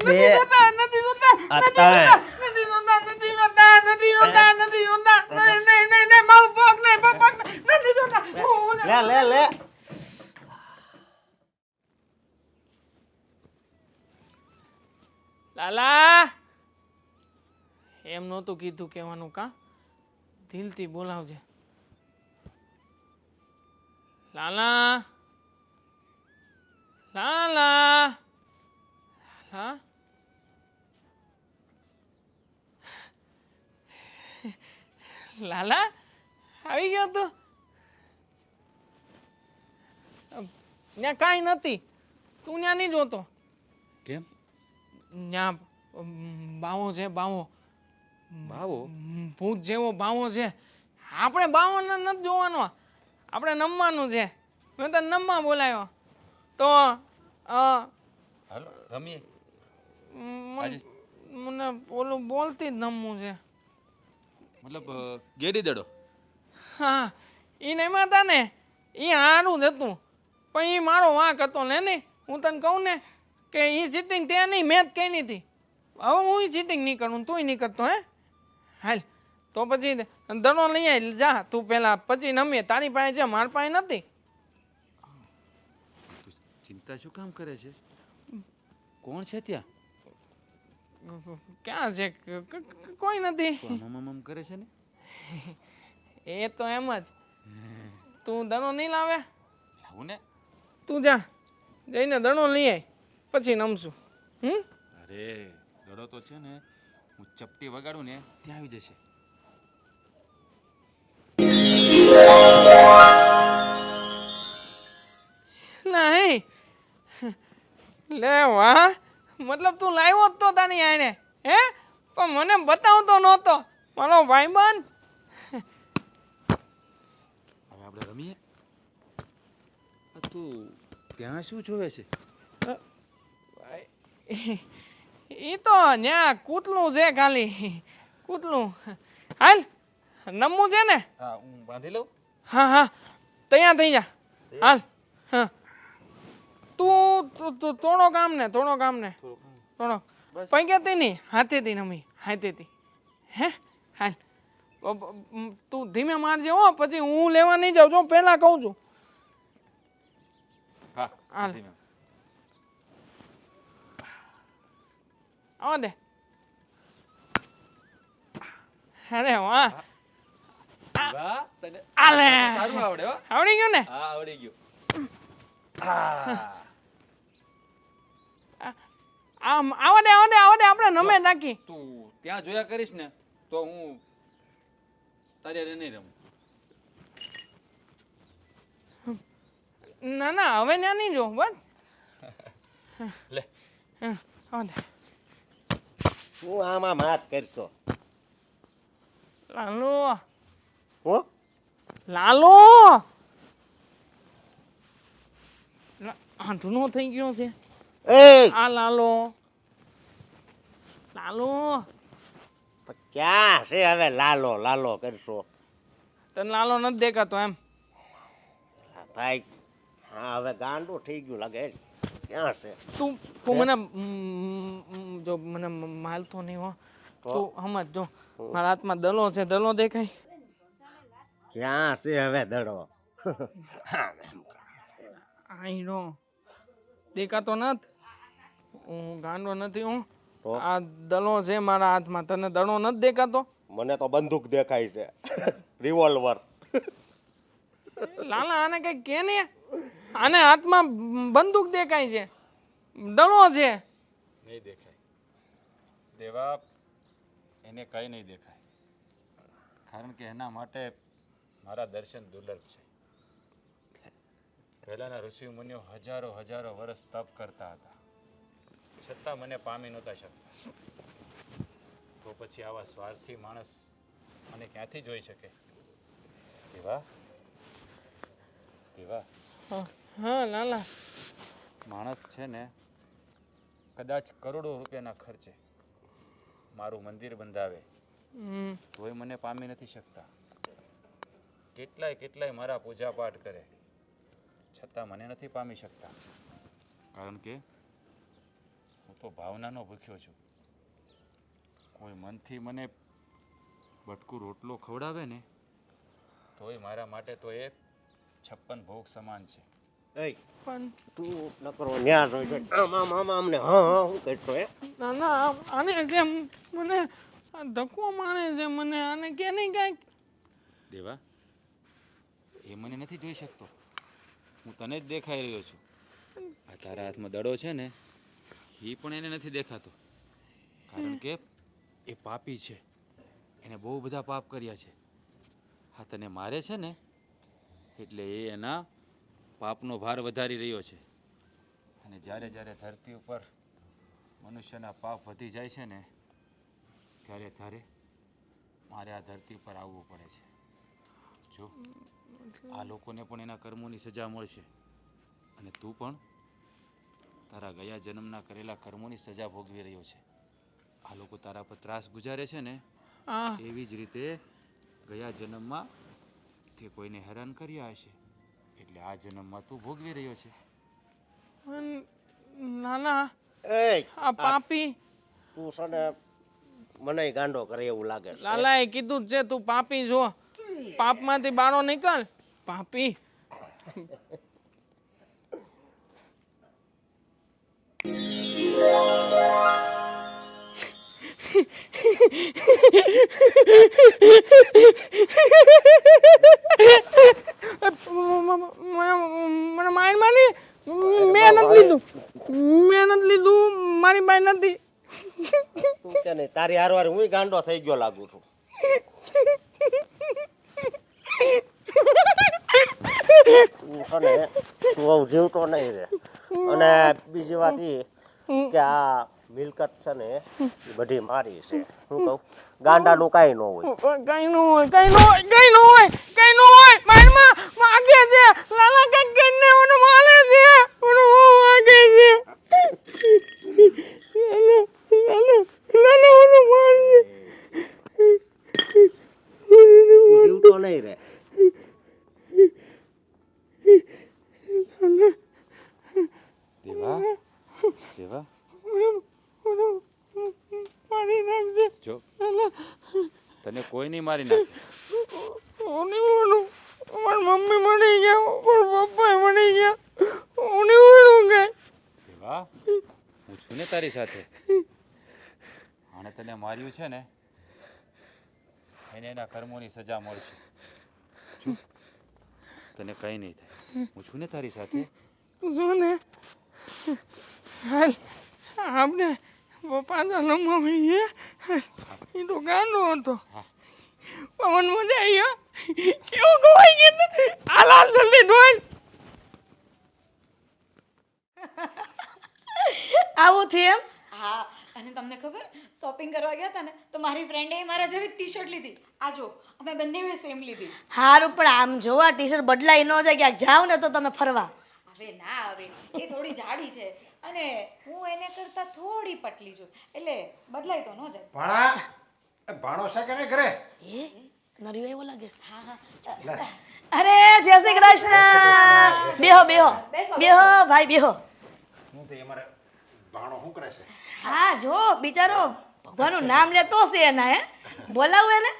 નથી જોતા, નથી જોતા, નથી જોતા, નથી જોતા, નથી જોતા, નથી જોતા. નહીં, મારો પગ નહીં, નથી જોતા. લે લાલા, એમ નહોતું કીધું કહેવાનું. કા દિલથી બોલાવજે. લાલા લાલા લાલા. લાલા આવી ગયો તો? ત્યાં કાંઈ નથી. તું ત્યાં નહીં જોતો? કેમ? ત્યાં બાવો છે, બાવો. બાવો? ભૂત જેવો બાવો છે. આપણે બાવોને નથી જોવાનો, આપણે નમવાનું છે. મેં તો નમવા બોલાવ્યો તો હાલો રમીએ. મને ઓલું બોલતી જ નમવું છે. મતલબ ગેડી દડો? હા, એ નહીં હતા ને, એ સારું જ હતું, પણ એ મારો વાંક હતો ને. હું તને કહું ને કે એ ચીટિંગ તે નહીં, મેં જ કહી હતી. હવે હું ચીટિંગ નહીં કરું, તું નહીં કરતો. હે હાલ તો પછી દડો લઈ આવી જા તું પહેલા, પછી નમીએ. તારી પાસે છે, મારી પાસે નથી. ચિંતા શું કામ કરે છે? કોણ છે ત્યાં? ક્યાં છે? કોઈ નથી. મમ કરે છે ને? એ તો એમ જ. તું દડો નહીં લાવે? લાવું ને. તું જા જઈને દડો લઈ આય, પછી નમશું. અરે દડો તો છે ને હું ચપટી વગાડું ને ત્યાં આવી જશે. નહીં લે વાહ, મતલબ તું લાવ્યો જ તો તારી આને, હે? પણ મને બતાવતો નહોતો મારો ભાઈબંધ. હવે આપણે રમીએ. તું ત્યાં શું જોવે છે? એ તો ન્યા કૂતલું છે, ખાલી કૂતલું. હાલ નમવું છે ને? હા હું બાંધી લઉં. હા હા તૈયાર થઈ જા. હાલ હા તું થોડો કામ ને થોડો પૈકેથી નહીં, હાથેથી નમી, હાથેથી. હે હાલ તું ધીમે મારજે હો, પછી હું લેવા નહીં જાઉં છું, પહેલા કહું છું. હા હાલ ધીમે. આવો દે. અરે વાહ, વાહ, તને આલે સારું આવડે હો. આવડી ગયું ને? હા આવડી ગયું. આમ આવો દે આપણે નમે નાખી. તું ત્યાં જોયા કરીશ ને તો હું તારી હારે નહીં રમું. ના ના હવે ત્યાં નહીં જો બસ. લે આવો દે. હું આમાં માત કરશો લાલો હું લાલો આંધળો થઈ ગયો છે એ આ લાલો. ક્યાં છે હવે લાલો લાલો કરશો? તને લાલો નથી દેખાતો એમ? ભાઈ હા હવે ગાંડું થઈ ગયું લાગે. ક્યાં છે? તું મને જો મને માલતો નહીં હો. તું સમજ જો મારા હાથમાં દલો છે, દલો દેખાય? ક્યાં છે હવે દડો? આઈનો દેખાતો નથી. હું ગાંડો નથી હું. તો? આ દલો છે મારા હાથમાં, તને દડો નથી દેખાતો? મને તો બંદૂક દેખાય છે, રિવોલ્વર. લાલા આને કઈ કે ને, આને હાથમાં બંદૂક દેખાય છે, દડો છે. નહીં દેખાય દેવા, એને કંઈ નહીં દેખાય, કારણ કે એના માટે મારા દર્શન દુર્લભ છે. પહેલાના ઋષિ મુનિઓ હજારો હજારો વર્ષ તપ કરતા હતા, છતાં મને પામી નહોતા શકતા. તો પછી આવા સ્વાર્થી માણસ મને ક્યાંથી જોઈ શકે? દેવા દેવા, હા લાલા. માણસ છે ને કદાચ કરોડો રૂપિયાના ખર્ચે મારું મંદિર બંધાવે તોય મને પામી નથી શકતા. કેટલાય મારા પૂજા પાઠ કરે છતાં મને નથી પામી શકતા, કારણ કે હું તો ભાવનાનો ભૂખ્યો છું. કોઈ મનથી મને બટકું રોટલો ખવડાવે ને તોય મારા માટે તો એ 56 ભોગ સમાન છે. એ પણ તું નકરો ન્યા જોઈ છે. આમ અમને હા હું કહેતો હે? ના ના આને છે મને ધક્કો મારે છે મને, આને કે નહીં કાંઈક. દેવા, એ મને નથી જોઈ શકતો, હું તને જ દેખાઈ રહ્યો છું. આ તારા હાથમાં દડો છે ને એ પણ એને નથી દેખાતો, કારણ કે એ પાપી છે, એને બહુ બધા પાપ કર્યા છે. હા તને મારે છે ને એટલે એ એના પાપનો ભાર વધારી રહ્યો છે. અને જ્યારે જ્યારે ધરતી ઉપર મનુષ્યના પાપ વધી જાય છે ને ત્યારે મારે આ ધરતી ઉપર આવવું પડે છે. જો આ લોકોને પણ એના કર્મોની સજા મળશે, અને તું પણ તારા ગયા જન્મના કરેલા કર્મોની સજા ભોગવી રહ્યો છે. આ લોકો તારા પર ત્રાસ ગુજારે છે ને હા એવી જ રીતે ગયા જન્મમાં તે કોઈને હેરાન કર્યા હશે, એટલે આ જન્મમાં તું ભોગવી રહ્યો છે. નાના એ આ પાપી તું છે ને મને ગાંડો કરે એવું લાગે છે. લાલાએ કીધું જ છે તું પાપી છો, પાપમાંથી બાળો નીકળ પાપી. મને મારી મારી મેં નથી લીધું મારી બાઈ નથી. તું છે ને તારી હારવાર હું ગાંડો થઈ ગયો લાગુ છું. તું છે ને તું આવું જીવતો નહીં રે. અને બીજી વાત એ કે આ મિલકત છે ને એ બધી મારી છે. શું કહું, ગાંડાનું કાંઈ ન હોય. કઈ નો હોય, કઈ નો હોય, કઈ નો હોય, કઈ નો હોય. મારમાં માગે છે લાલા, કઈ કરીને મને મારે છે, મને બહુ માગે છે. લાલા મને મારે છે. તું જીવતો નહીં રે. દેવા દેવા મારી નાખશે. જો તને કોઈ નહીં મારી નાખે. હું નહીં બોલું. મારી મમ્મી મળી ગયા, મારા પપ્પા મળી ગયા. હું નહીં બોલું કે દેવા હું છું ને તારી સાથે. આણે તને માર્યું છે ને એને એના કર્મોની સજા મળશે. જો તને કંઈ નહીં થાય. હું છું ને તારી સાથે. શું ને હાલ આપણે પપ્પા રમવા મળીએ. એ તો ગાંડો હતો. પવન મજા આવી હા. કેવું ગવાઈ ગયું. હાલ હાલ જલ્દી ઢોલ. આવું થયું એમ? હા, અને તમને ખબર શોપિંગ કરવા ગયા હતા ને તો મારી ફ્રેન્ડે મારા જેવી ટી-શર્ટ લીધી. આ જો અમે બંનેએ સેમ લીધી. હારું, પણ આમ જોવા ટી-શર્ટ બદલાઈ ન જાય. ક્યાંક જાવ ને તો તમે ફરવા. હવે ના આવે, એ થોડી જાડી છે અને હું એને કરતા થોડી પતલી છું, એટલે બદલાય તો ન જાય. ભાણો છે કે નહીં ઘરે? એ નરિયો એવો લાગે છે. હા હા, અરે જય શ્રી કૃષ્ણ. બેહો બેહો બેહો ભાઈ બેહો. હું તો અમારે ભાણો શું કરે છે? હા જો બિચારો ભગવાનનું નામ લેતો છે એના. હે બોલાવું એને?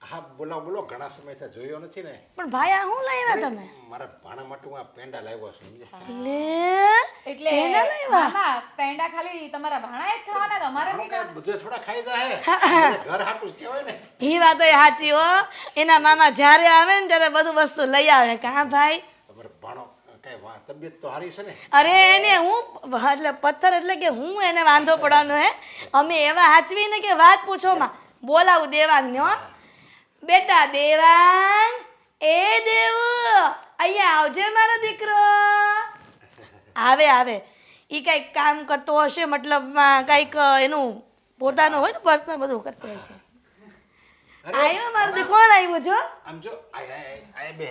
હા બોલો બોલો, ઘણા સમયથી જોયો નથી ને. પણ ભાઈ આ શું લાવ્યા તમે? મારા ભાણા માટે હું આ પેંડા લાવ્યો છું, સમજ્યા? લે એટલે પેંડા લાવ્યા? મામા, પેંડા ખાલી તમારા ભાણાએ જ ખાવાના, તમારે ભાણો નહીં કાંઈ ખાવાના. બધું થોડા ખાઈ જાય. ઘર હાટું જ કહેવાય ને. એ વાત એ સાચી હો. એના મામા જ્યારે આવે ને ત્યારે બધું વસ્તુ લઈ આવે. કાં ભાઈ? તમારે ભાણો કઈ તબિયત તો સારી છે ને? અરે એને હું એટલે પથ્થર એટલે કે હું એને વાંધો પડવાનો. હે અમે એવા હાચવીને કે વાત પૂછોમાં. બોલાવું દેવાંગને. હો બેટા દેવાંગ, એ દેવ અહીંયા આવજે મારો દીકરો. આવે આવે. એ કંઈક કામ કરતો હશે, મતલબમાં કંઈક એનું પોતાનું હોય ને પર્સનલ બધું કરતો હશે. આવ્યો મારો દીકરો. કોણ આવ્યું છો? આમ જો આય બે.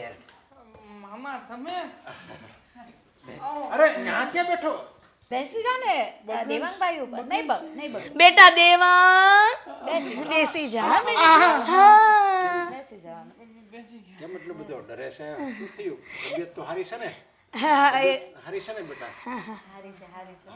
મામા તમે અરે ત્યાં ક્યાં બેઠો? બેસી જાઓ ને દેવાંગભાઈ ઉપર. નહીં બગ, નહીં બગ, બેટા દેવાંગ બેસી જા. હા બેસી જવાનું. કેમ એટલું બધો ડરે છે? શું થયું? તબિયત તો સારી છે ને? હા, સારી છે ને બેટા? હારી છે, હારી છે.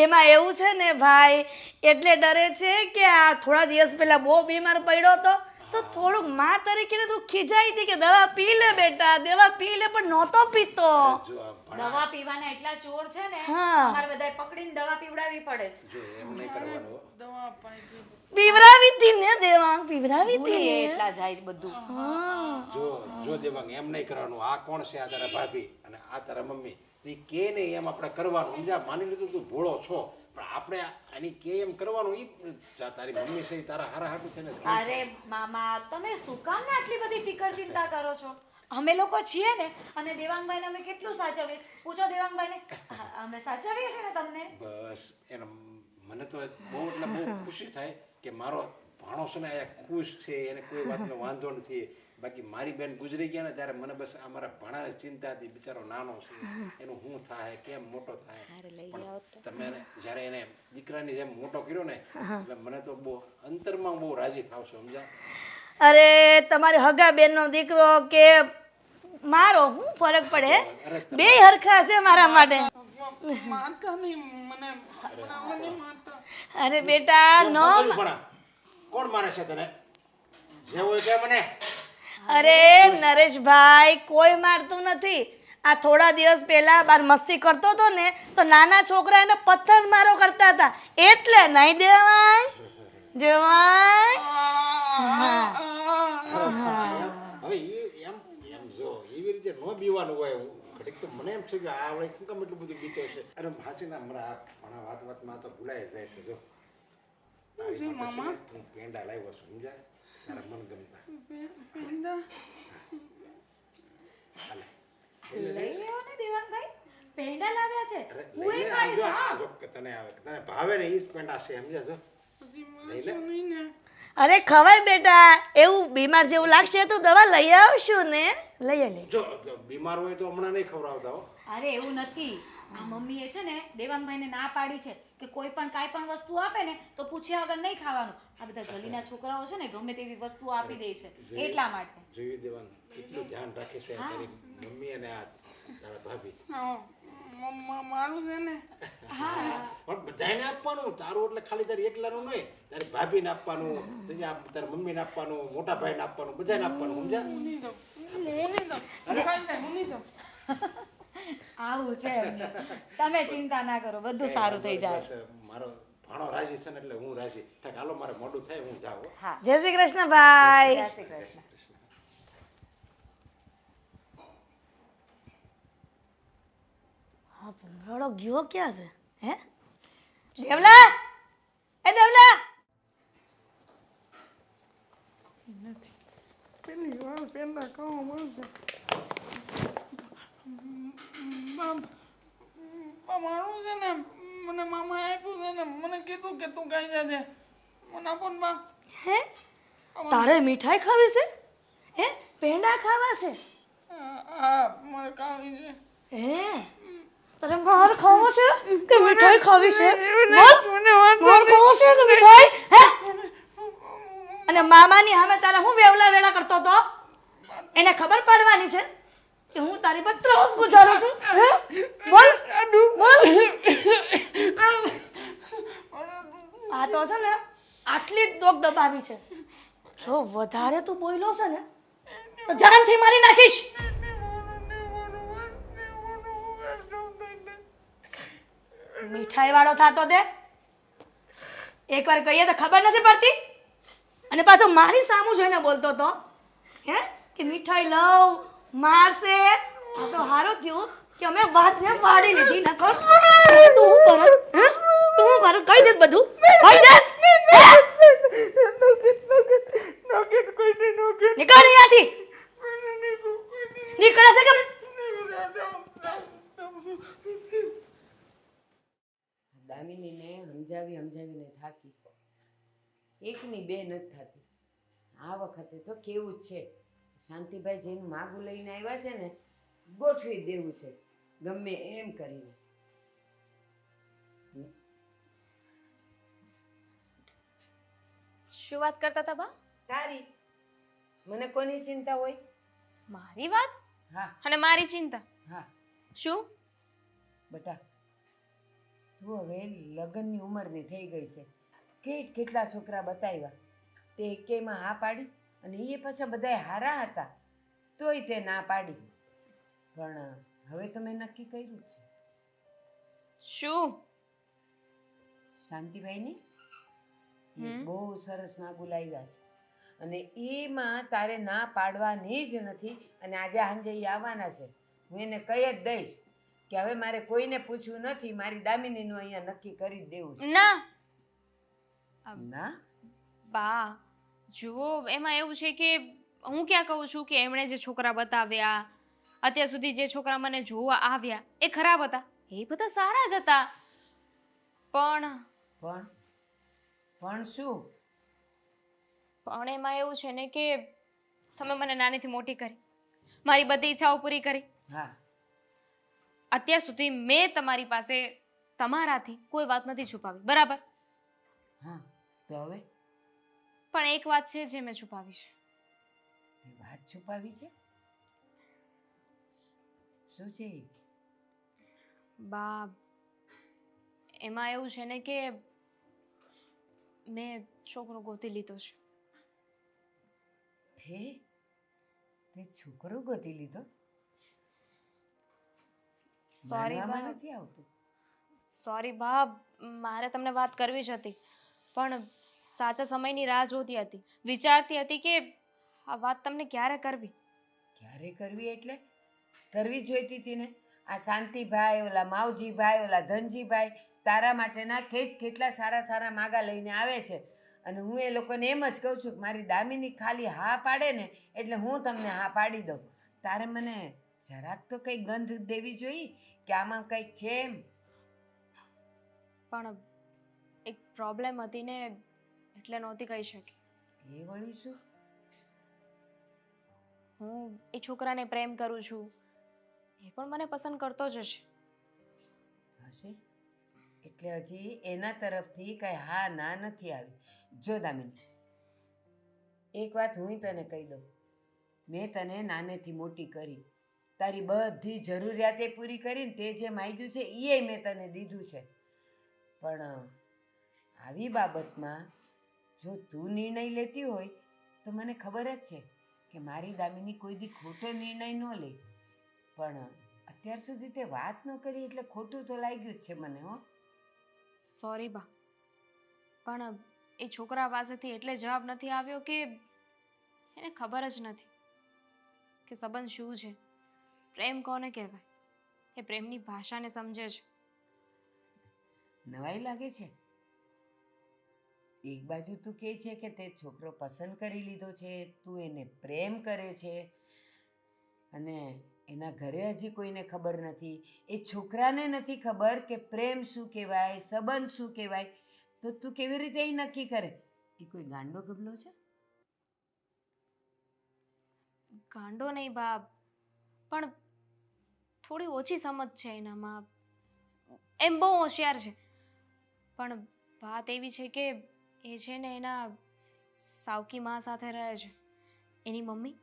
એમાં એવું છે ને ભાઈ, એટલે ડરે છે કે આ થોડા દિવસ પહેલા બહુ બીમાર પડ્યો હતો તો થોડુંક માં તરીકે થોડું ખીજાઈ હતી કે દવા પી લે બેટા, દવા પી લે, પણ નહોતો પીતો. જો આ દવા પીવાના એટલા ચોર છે ને, હા. અમારે બધાએ પકડીને દવા પીવડાવવી પડે છે. જો એમ નહીં કરવાનું. દવા પાઈ પીવડાવી હતી ને દેવાંગ, પીવડાવી હતી ભૂલીએ ને. એટલા જાય બધું. જો જો દેવાંગ એમ નહીં કરવાનું. આ કોણ છે? આ તારા ભાભી અને આ તારા મમ્મી. તો ઈ કે નહીં એમ આપણે કરવાનું, સમજ્યા? માની લીધું તું ભોળો છો, પણ આપણે આની કે એમ કરવાનું. ઈ તારી મમ્મી છે ઈ તારા હારા હાટું થઈને જ કહે છે. અરે મામા, તમે શું કામ ને આટલી બધી ફિકર ચિંતા કરો છો? અમે લોકો છીએ ને, અને દેવાંગભાઈને અમે કેટલું સાચવીએ. પૂછો દેવાંગભાઈને. અમે સાચવીએ છીએ ને તમને. બસ એનો મને તો બહુ એટલે બહુ ખુશી થાય કે મારો ભાણો છે ને આ ખુશ છે, એને કોઈ વાતનો વાંધો નથી. બાકી મારી બેન ગુજરી ગયા ને ત્યારે મને બસ અમારા ભાણાને ચિંતા હતી. બિચારો નાનો છે, એનું શું થાય, કેમ મોટો થાય. પણ તમે જ્યારે એને દીકરાની જેમ મોટો કર્યો ને, એટલે મને તો બહુ અંતરમાં બહુ રાજી થાવશો, સમજ્યા? અરે તમારી હગા બેનનો દીકરો કે મારો શું ફરક પડે? બે હરખા છે મારા માટે. મારતા નહીં મને, મને મારતા. અરે બેટા કેમ નો. બોલું ભણા? કોણ મારે છે તને? જે હોય કે મને. અરે નરેશભાઈ, કોઈ મારતું નથી. આ થોડા દિવસ પહેલા બાર મસ્તી કરતો હતો ને તો નાના છોકરા એને પથ્થર મારો કરતા હતા, એટલે નહીં દેવાંગ. એક તો મને એમ છે કે આ વળી શું કામ એટલું બધું બીતો છે. અરે હાચી ના હમણાં ઘણા વાતમાં તો ભૂલાઈ જાય છે. જો તારી માટે છે ને હું પેંડા લાવ્યો છું, સમજાય? તારા મનગમતા. પેંડા હાલે. લઈ લેવો ને દેવાંગભાઈ, પેંડા લાવ્યા છે. અરે હું લઈ એ લે, ખાઈશ. જો, હા. જો કે તને ભાવે ને ઈ જ પેંડા છે, સમજ્યા? જો પછી લઈ લે. મળશું નહીં ને. અરે ખવાય બેટા, એવું બીમાર જેવું લાગશે તો દવા લઈ આવશું ને. લઈએ લે. જો બીમાર હોય તો હમણાં નહીં ખવડાવતા હો. અરે એવું નથી. આ મમ્મીએ છે ને દેવાંગભાઈને ના પાડી છે કે કોઈ પણ કાંઈ પણ વસ્તુ આપે ને તો પૂછ્યા વગર નહીં ખાવાનું. આ બધા ગલીના છોકરાઓ છે ને ગમે તેવી વસ્તુ આપી દે છે, એટલા માટે. જોઈ દેવાનું કેટલું ધ્યાન રાખે છે આ તારી મમ્મી અને આ તારા ભાભી. મારું છે ને પણ બધાને આપવાનું, તારું એટલે ખાલી તારી એકલાનું નહીં, તારી ભાભીને આપવાનું, તારી મમ્મીને આપવાનું, મોટા ભાઈને આપવાનું, બધાને આપવાનું, સમજ્યા? હું નહીં દઉં. ખાઈ લે, હું નહીં દઉં. આવું છે એમને. તમે ચિંતા ના કરો, બધું સારું થઈ જાય. બસ મારો ભાણો રાજી છે ને એટલે હું રાજી. ઠીક, હાલો મારે મોડું થાય, હું જાઉં હો. હા, જય શ્રી કૃષ્ણ ભાઈ. જય શ્રી કૃષ્ણ. હા ભમરાડો ગયો ક્યાં છે? હે દેવલા, એ દેવલા. નથી. પેલી વાર પેંડા ખાવા મળશે. મારું છે ને મને મામા આપ્યું છે ને મને કીધું કે તું ખાઈ જજે. મને આપો ને બા. હે તારે મીઠાઈ ખાવી છે? હે પેંડા ખાવા છે? હા મારે ખાવી છે. હે તારે માર ખાવો છે કે મીઠાઈ ખાવી છે? મને માર ખાવો છે કે મીઠાઈ? હે અને મામાની સામે તારે હું વેવલા વેળા કરતો તો? એને ખબર પડવાની છે કે હું તારી પર ત્રાસ ગુજારું છું. હે બોલ બોલ. આ તો છે ને આટલી જ દોક દબાવી છે. જો વધારે તું બોલ્યો છે ને તો જાનથી મારી નાખીશ. મીઠાઈ વાળો થાતો દે. એકવાર કહીએ તો ખબર નથી પડતી અને પાછો મારી સામું જોઈને બોલતો તો હે કે મીઠાઈ લઉં મારશે. આ તો હારું થયું કે અમે વાતને વાળી લીધી. ન કર તું હું કરસ? હે તું હું કરસ? કહી દે બધું, કહી દે. નીકળ અહીંયાથી. નીકળે છે કે દામિનીને સમજાવીને થાકી. એકની બે નથી થતી. આ વખતે તો કેવું જ છે. શાંતિભાઈ જેનું માગું લઈને આવ્યા છે ને ગોઠવી દેવું છે ગમે એમ કરીને. શું વાત કરતા હતા બા? તારી મને કોની ચિંતા હોય? મારી વાત હા અને મારી ચિંતા? હા શું? બેટા તું હવે લગ્નની ઉંમરની થઈ ગઈ છે. કેટલા છોકરા બતાવ્યા, તે એકેયમાં હા પાડી અને એ પાછા બધાય હારા હતા તોય તે ના પાડી. પણ હવે તમે નક્કી કર્યું છે શું? શાંતિભાઈની બહુ સરસ માગું લાવ્યા છે અને એમાં તારે ના પાડવાની જ નથી. અને આજે સાંજે એ આવવાના છે. હું એને કહી જ દઈશ કે હવે મારે કોઈને પૂછવું નથી, મારી દામિનીનું અહીંયા નક્કી કરી જ દેવું છે. ના ના બા જુઓ, એમાં એવું છે કે હું ક્યાં કહું છું કે એમણે જે છોકરા બતાવ્યા, અત્યાર સુધી જે છોકરા મને જોવા આવ્યા એ ખરાબ હતા? એ બધા સારા જ હતા. પણ પણ શું? પણ એમાં એવું છે ને કે તમે મને નાનીથી મોટી કરી, મારી બધી ઈચ્છાઓ પૂરી કરી. હા અત્યાર સુધી મેં તમારી પાસે તમારાથી કોઈ વાત નથી છુપાવી, બરાબર? હા તો હવે પણ એક વાત છે જે મેં છુપાવી છે. તે વાત છુપાવી છે? શું છે એ? બા એમાં એવું છે ને કે મેં છોકરો ગોતી લીધો છે. તે છોકરો ગોતી લીધો? સોરી માનવામાં બા, નથી આવતું. સોરી બા, મારે તમને વાત કરવી જ હતી પણ સાચા સમયની રાહ જોતી હતી. વિચારતી હતી કે આ વાત તમને ક્યારે કરવી. ક્યારે કરવી એટલે કરવી જોઈતી હતી ને. આ શાંતિભાઈ, ઓલા માવજીભાઈ, ઓલા ધનજીભાઈ તારા માટેના કેટલા સારા સારા માગા લઈને આવે છે. અને હું એ લોકોને એમ જ કહું છું કે મારી દામિની ખાલી હા પાડે ને એટલે હું તમને હા પાડી દઉં. તારે મને જરાક તો કંઈક ગંધ દેવી જોઈએ કે આમાં કંઈક છે એમ. પણ એક પ્રોબ્લેમ હતી ને એટલે નહોતી કહી શકી. એ વળી શું? હું એ છોકરાને પ્રેમ કરું છું, એ પણ મને પસંદ કરતો જ હશે. હશે એટલે હજી એના તરફથી કંઈ હા ના નથી આવી. જો દામિની, એક વાત હું તને કહી દઉં. મેં તને નાનેથી મોટી કરી, તારી બધી જરૂરિયાતે પૂરી કરીને તે જે માંગ્યું છે એ મેં તને દીધું છે. પણ આવી બાબતમાં જો તું નિર્ણય લેતી હોય તો મને ખબર જ છે કે મારી દામિની કોઈ દી ખોટો નિર્ણય ન લે. પણ અત્યાર સુધી તે વાત ન કરી એટલે ખોટું તો લાગ્યું જ છે મને. હો, સોરી બા, પણ એ છોકરા પાસેથી એટલે જવાબ નથી આવ્યો કે એને ખબર જ નથી કે સંબંધ શું છે, પ્રેમ કોને કહેવાય. એ પ્રેમની ભાષાને સમજે છે. નવાઈ લાગે છે. એક બાજુ તું કહે છે કે તે છોકરો પસંદ કરી લીધો છે, તું એને પ્રેમ કરે છે, અને એના ઘરે હજી કોઈને ખબર નથી, એ છોકરાને નથી ખબર કે પ્રેમ શું કહેવાય, સંબંધ શું કહેવાય. તો તું કેવી રીતે એ નક્કી કરે? એ કોઈ ગાંડો ગબલો છે? ગાંડો નહીં બા, પણ થોડી ઓછી સમજ છે એનામાં. એમ બહુ હોશિયાર છે, પણ વાત એવી છે કે એ છે ને એના સાવકી માં સાથે રહે છે. એની મમ્મી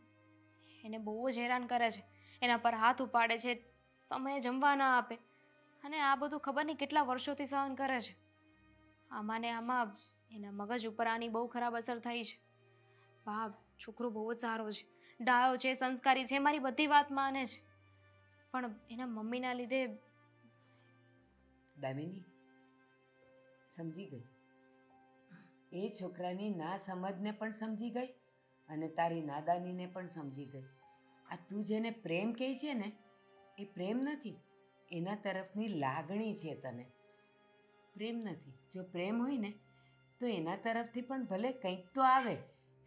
એને બહુ જ હેરાન કરે છે, એના પર હાથ ઉપાડે છે, સમયે જમવા ના આપે, અને આ બધું ખબર નહીં કેટલા વર્ષોથી સહન કરે છે. આમાં ને આમાં એના મગજ ઉપર આની બહુ ખરાબ અસર થઈ છે. બા, છોકરો બહુ જ સારો છે, ડાયો છે, સંસ્કારી છે, મારી બધી વાત માને છે, પણ એના મમ્મીના લીધે. દામિની, સમજી ગઈ. એ છોકરાની ના સમજને પણ સમજી ગઈ અને તારી નાદાનીને પણ સમજી ગઈ. આ તું જેને પ્રેમ કહે છે ને, એ પ્રેમ નથી, એના તરફની લાગણી છે તને. પ્રેમ નથી. જો પ્રેમ હોય ને તો એના તરફથી પણ ભલે કંઈક તો આવે.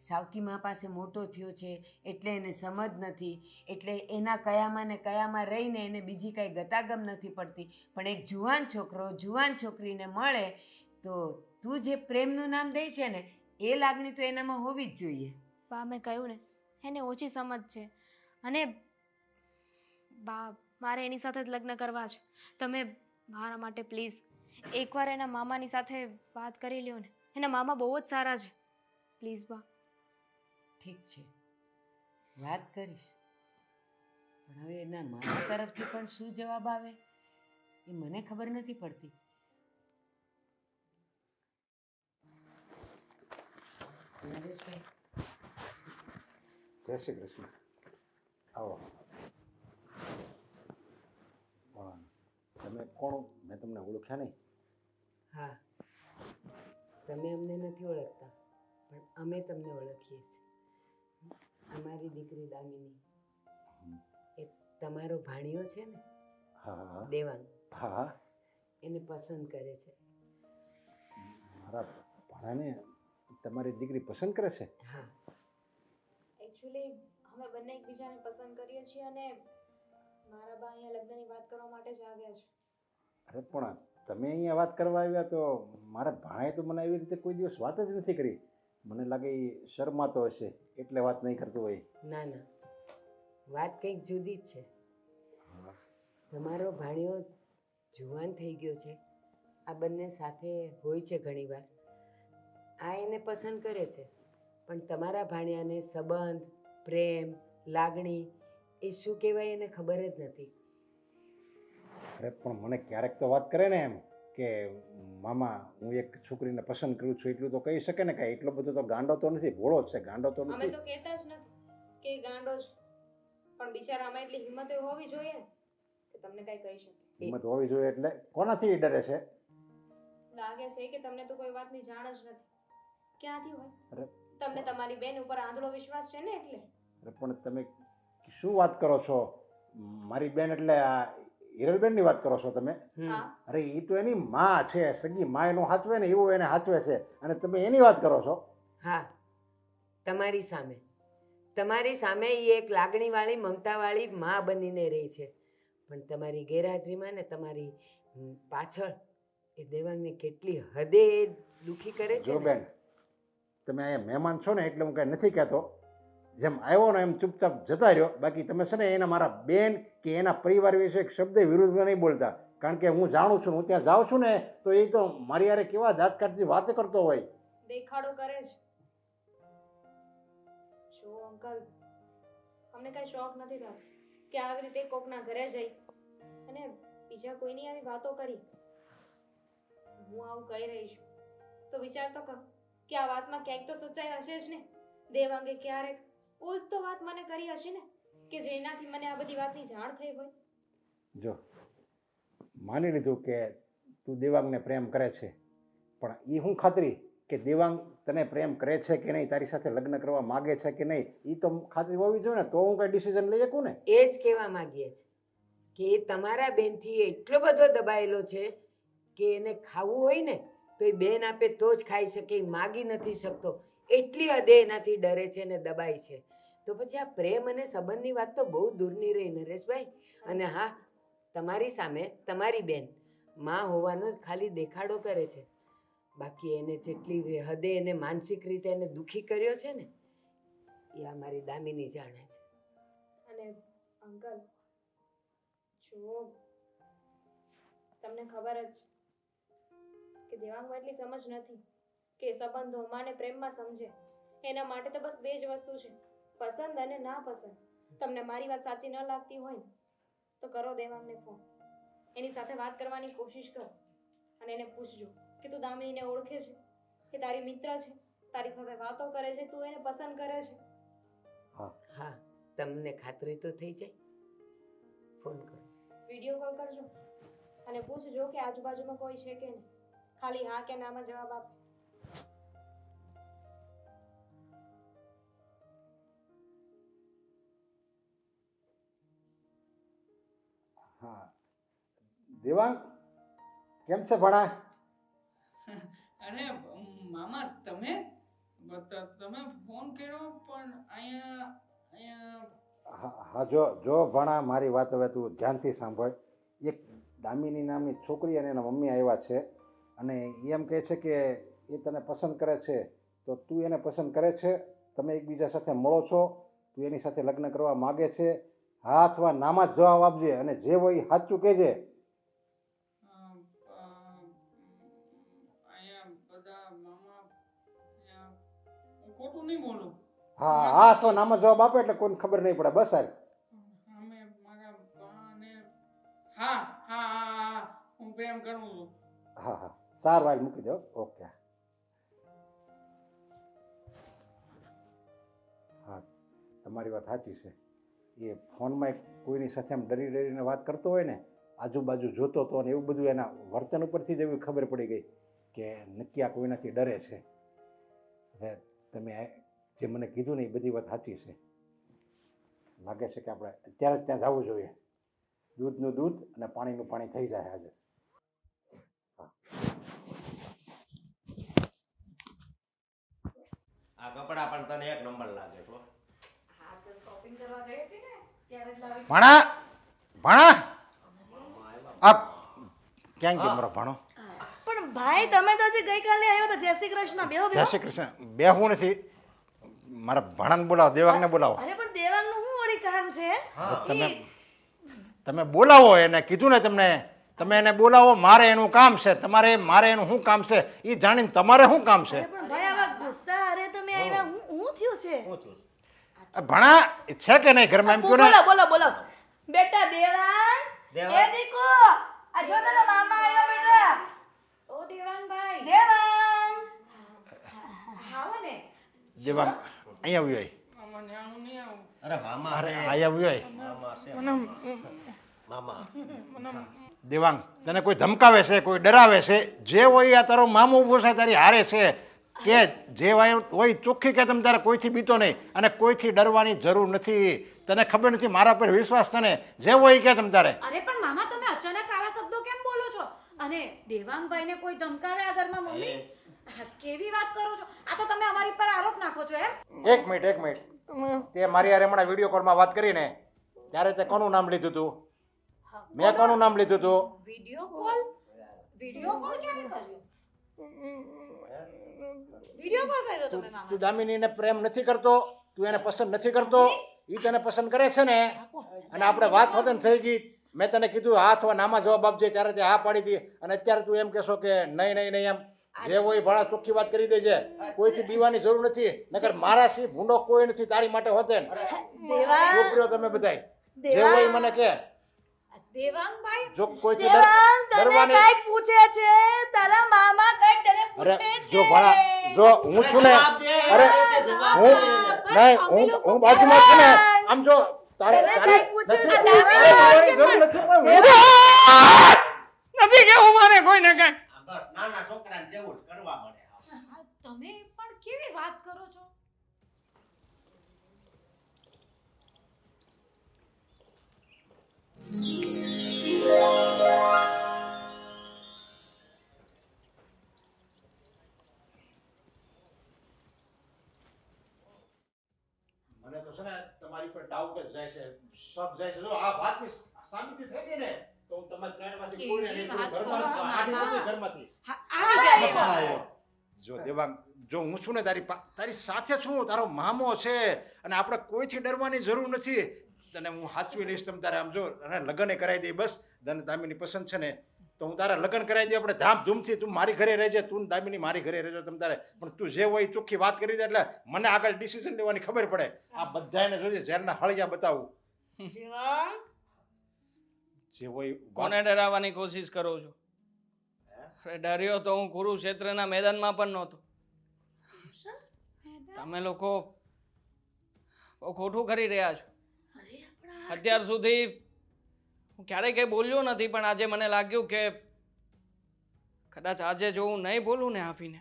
સાવકી મા પાસે મોટો થયો છે એટલે એને સમજ નથી, એટલે એના કયામાં ને કયામાં રહીને એને બીજી કાંઈ ગતાગમ નથી પડતી. પણ એક જુવાન છોકરો જુવાન છોકરીને મળે તો તું જે પ્રેમનું નામ દે છે ને એ લાગણી તો એનામાં હોવી જ જોઈએ. બા, મેં કહ્યું ને એને ઓછી સમજ છે, અને બા મારે એની સાથે જ લગ્ન કરવા છે. તમે મારા માટે પ્લીઝ એકવાર એના મામાની સાથે વાત કરી લ્યો ને. એના મામા બહુ જ સારા છે. પ્લીઝ બા. ઠીક છે, વાત કરીશ. પણ હવે એના મામા તરફથી પણ શું જવાબ આવે એ મને ખબર નથી પડતી. નરેશભાઈ, જય શ્રી કૃષ્ણ. આવો. પણ તમે કોણ? મેં તમને ઓળખ્યા નહીં. હા, તમે અમને નથી ઓળખતા પણ અમે તમને ઓળખીએ છીએ. અમારી દીકરી દામિની, એ તમારો ભાણિયો છે ને, હા હા દેવાંગ, હા હા. એને પસંદ કરે છે. મારા ભાણાને તમારી દીકરી પસંદ કરે છે? હા, એકચ્યુઅલી અમે બંને એકબીજાને પસંદ કરીએ છીએ, અને મારા બા અહીંયા લગ્નની વાત કરવા માટે જ આવ્યા છે. અરે પણ તમે અહીંયા વાત કરવા આવ્યા તો મારા ભાણાએ તો મને એવી રીતે કોઈ દિવસ વાત જ નથી કરી. મને લાગે એ શરમાતો હશે એટલે વાત નહીં કરતો હોય. ના ના, વાત કંઈક જુદી જ છે. તમારો ભાણિયો જુવાન થઈ ગયો છે, આ બંને સાથે હોય છે ઘણીવાર. આ એને પસંદ કરે છે, પણ તમારા ભાણિયાને સંબંધ, પ્રેમ, લાગણી એ શું કહેવાય એને ખબર જ નથી. અરે પણ મને ક્યારેક તો વાત કરે ને એમ કે મામા હું એક છોકરીને પસંદ કરું છું, એટલું તો કહી શકે ને. કાંઈ એટલો બધો તો ગાંડો તો નથી, ભોળો જ છે, ગાંડો તો અમે નથી. તો કહેતા જ નથી કે એ ગાંડો છે, પણ બિચારામાં એટલી હિંમત હોવી જોઈએ ને કે તમને કાંઈ કહી શકે. હિંમત હોવી જોઈએ એટલે કોનાથી એ ડરે છે? લાગે છે કે તમને તો કોઈ વાતની જાણ જ નથી. ક્યાંથી હોય? અરે તમને તમારી બેન ઉપર આંધળો વિશ્વાસ છે ને એટલે. અરે પણ તમે શું વાત કરો છો? મારી બેન એટલે હિરલબેનની વાત કરો છો તમે? હા અરે એ તો એની માં છે, સગી માં એનો હાચવે ને એવું એને હાચવે છે, અને તમે એની વાત કરો છો? હા, તમારી સામે એ એક લાગણીવાળી મમતાવાળી માં બનીને રહી છે, પણ તમારી ગેરહાજરીમાં ને તમારી પાછળ એ દેવાંગને કેટલી હદે દુખી કરે છે જો ને. બેન, તમે અહીંયા મહેમાન છો ને એટલે હું કાંઈ નથી કહેતો. જેમ આવ્યો ને એમ ચૂપચાપ જતા રહ્યો. બાકી તમે છે ને એના મારા બેન કે એના પરિવાર વિશે એક શબ્દ વિરુદ્ધમાં નહીં બોલતા, કારણ કે હું જાણું છું, હું ત્યાં જાઉં છું ને તો એ તો મારી યારે કેવા દાંત કાઢતી વાત કરતો હોય. દેખાડો કરે છે. જો અંકલ, અમને કઈ શોખ નથી થતો કે આવી રીતે કોકના ઘરે જઈ અને બીજા કોઈની આવી વાતો કરી. હું આવું કહી રહી છું તો વિચાર તો કર કે આ વાતમાં ક્યાંક તો સચ્ચાઈ હશે જ ને. દેવાંગે ક્યારેક કોઈ તો વાત મને કરી હશે ને કે જેનાથી મને આ બધી વાતની જાણ થઈ હોય. જો માની લીધું કે તું દેવાંગને પ્રેમ કરે છે, પણ એ હું ખાતરી કે દેવાંગ તને પ્રેમ કરે છે કે નહીં, તારી સાથે લગ્ન કરવા માગે છે કે નહીં, એ તો ખાતરી હોવી જોઈએ ને, તો હું કઈ ડિસિઝન લઈ શકું ને. એ જ કહેવા માંગીએ છે કે તમારા બેનથી એટલો બધો દબાયેલો છે કે એને ખાવું હોય ને તો એ બેન આપે તો જ ખાઈ શકે, એ માગી નથી શકતો, એટલી હદે એનાથી ડરે છે ને દબાય છે. તો પછી આ પ્રેમ અને સંબંધની વાત તો બહુ દૂરની રહી નરેશભાઈ. અને હા, તમારી સામે તમારી બેન માં હોવાનો ખાલી દેખાડો કરે છે, બાકી એને જેટલી હદે એને માનસિક રીતે એને દુઃખી કર્યો છે ને એ આ મારી દામિની જાણે છે. અને અંકલ, જો તમને ખબર જ કે દેવાંગમાં એટલી સમજ નથી કે સંબંધોમાં ને પ્રેમમાં સમજે. એના માટે તો બસ બે જ વસ્તુ છે, પસંદ અને ના પસંદ. તમને મારી વાત સાચી ન લાગતી હોય ને તો કરો દેવાંગને ફોન, એની સાથે વાત કરવાની કોશિશ કરો અને એને પૂછજો કે તું દામિનીને ઓળખે છે, કે તારી મિત્ર છે, તારી સાથે વાતો કરે છે, તું એને પસંદ કરે છે. હા, તમને ખાતરી તો થઈ જાય. ફોન કરો, વિડીયો કોલ કરજો અને પૂછજો કે આજુબાજુમાં કોઈ છે કે નહીં. ખાલી હા કે નામાં જવાબ આપે. હા, દેવાંગ કેમ છે ભણા? અરે મામા, તમે તમે ફોન કર્યો પણ અહીંયા હા, જો ભણા, મારી વાત હવે તું ધ્યાનથી સાંભળ. એક દામિની નામની છોકરી અને એના મમ્મી આવ્યા છે, અને એ એમ કહે છે કે એ તને પસંદ કરે છે, તો તું એને પસંદ કરે છે, તમે એકબીજા સાથે મળો છો, તું એની સાથે લગ્ન કરવા માગે છે, હા અથવા નામાં જ જવાબ આપજે, અને જે હોય એ સાચું કહેજે. અહીંયા બધા મામા હું ખોટું નહીં બોલું. હા અથવા નામાં જવાબ આપે એટલે કોઈને ખબર નહીં પડે. બસ સાહેબ, અમે મારા બાને હા હા હા હું પ્રેમ કરું છું. હા, સારું, હાલ મૂકી દો. ઓકે. હા, તમારી વાત સાચી છે. એ ફોનમાં કોઈની સાથે આમ ડરીને વાત કરતો હોય ને, આજુબાજુ જોતો હતો ને એવું બધું એના વર્તન ઉપરથી જ એવી ખબર પડી ગઈ કે નક્કી આ કોઈનાથી ડરે છે. હવે તમે જે મને કીધું ને એ બધી વાત સાચી છે. લાગે છે કે આપણે અત્યારે જ ત્યાં જવું જોઈએ. દૂધનું દૂધ અને પાણીનું પાણી થઈ જાય આજે. આ કપડાં પણ તને એક નંબર લાગે છો. હા, તો શોપિંગ કરવા ગઈ હતી ને ત્યારે જ લાવી. ભણા આ ક્યાં ગયો મારો ભાણો? પણ ભાઈ તમે તો હજી ગઈકાલે આવ્યો તો. જય શ્રી કૃષ્ણ. બેહો જય બેહો. શ્રી કૃષ્ણ. બેહું નથી, મારા ભાણાને બોલાવો, દેવાંગને બોલાવો. અરે પણ દેવાંગનું શું વળી કામ છે? તમે બોલાવો એને, કીધું ને તમને, તમે એને બોલાવો. મારે એનું કામ છે, મારે એનું શું કામ છે એ જાણીને તમારે શું કામ છે? અરે પણ ભાઈ આવા ગુસ્સા અરે તમે આવ્યા, હું થયું છે? ભણા છે કે નહીં ઘરમાં? એમ કહો ને. બોલો બેટા દેવાંગ. એ દીકો, આ જો તારો મામા આવ્યો બેટા. ઓ દેવાંગભાઈ. દેવાંગ. આવો ને. દેવાંગ અહીંયા આવ્યો. મામા ન્યાનું નહીં આવું. અરે મામા અરે છે. અહીંયા આવ્યો. મામા દેવાંગ, તને કોઈ ધમકાવે છે, કોઈ ડરાવે છે, જે હોય આ તારો મામો ઊભો છે તારી હારે છે, કે જે હોય ચોખ્ખી કે તમ તારે કોઈથી બીતો નહીં અને કોઈથી ડરવાની જરૂર નથી. તને ખબર નથી મારા પર વિશ્વાસ તને જે હોય કે તમ તારે. અરે પણ મામા તમે અચાનક આવા શબ્દો કેમ બોલો છો? અને દેવાંગભાઈને કોઈ ધમકાવે આ ઘરમાં મમ્મી? કેવી વાત કરો છો? આ તો તમે અમારી પર આરોપ નાખો છો એમ? એક મિનિટ તે મારી હારે હમણાં વિડીયો કોલમાં વાત કરીને ત્યારે તે કોનું નામ લીધું હતું? મેં કોનું નામ લીધું હતું? વિડિયો કોલ ક્યારે કર્યો? વિડિયો કોલ કર્યો તમે મામા? તું દામિનીને પ્રેમ નથી કરતો, તું એને પસંદ નથી કરતો, ઈ તને પસંદ કરે છે ને. અને આપણે વાત હોતે થઈ ગઈ, મેં તને કીધું હા અથવા નામાં જવાબ આપજે, ત્યારે તે હા પાડી હતી. અને અત્યારે તું એમ કહેશો કે નહીં એમ જે હોય ભાડા ચોખ્ખી વાત કરી દેજે. કોઈથી બીવાની જરૂર નથી, નકર મારા સી ભૂંડો કોઈ નથી તારી માટે હોતે ને. છોકરીઓ તમે બધાય જે હોય મને કે. દેવાંગભાઈ જો કોઈથી દેવાંગ તને ડરવાની કઈક પૂછે છે, તારા મામા કઈક તને અરે પૂછે છે. જો ભાડા જો હું છું ને, અરે હું બાજુમાં છું ને, આમ જો તારે તને કઈક પૂછે છે, નથી દામિની જરૂર નથી પણ નથી કેવું મારે કોઈને કઈ. નાના છોકરાને જેવું જ કરવા મળે. તમે પણ કેવી વાત કરો છો? મને તો છે ને તમારી પર ડાઉટ જ જાય છે, શક જાય છે. જો આ વાતની સાબિતી થઈ ગઈ ને તો હું તમારી ત્રણમાંથી કોઈને નહીં છોડું. ઘરમાંથી કેવી વાત આડી કરો છો, નથી ઘરમાંથી. આવી જાય જો દેવાંગ, જો હું છું ને તારી સાથે છું, તારો મામો છે અને આપણે કોઈથી ડરવાની જરૂર નથી. તને હું સાચવી લઈશ તમ તારે. આમ જો અને લગ્ન કરાવી દઈ બસ. તને દામિની પસંદ છે ને તો હું તારા લગ્ન કરાવી દઈ, આપણે ધામધૂમથી. તું મારી ઘરે રહેજે, તું દામિની મારી ઘરે રહેજો તમ તારે. પણ તું જે હોય ચોખ્ખી વાત કરી દે એટલે મને આગળ ડિસિઝન લેવાની ખબર પડે. આ બધાને જોઈએ ઝેરના હળિયા બતાવું. દેવાંગ જે હોય કોને ડરાવવાની કોશિશ કરો છો? અરે ડર્યો તો હું કુરુક્ષેત્રના મેદાનમાં પણ નહોતો. તમે લોકો બહુ ખોટું કરી રહ્યા છો. અત્યાર સુધી હું ક્યારેય કંઈ બોલ્યો નથી, પણ આજે મને લાગ્યું કે કદાચ આજે જો હું નહીં બોલું ને આવીને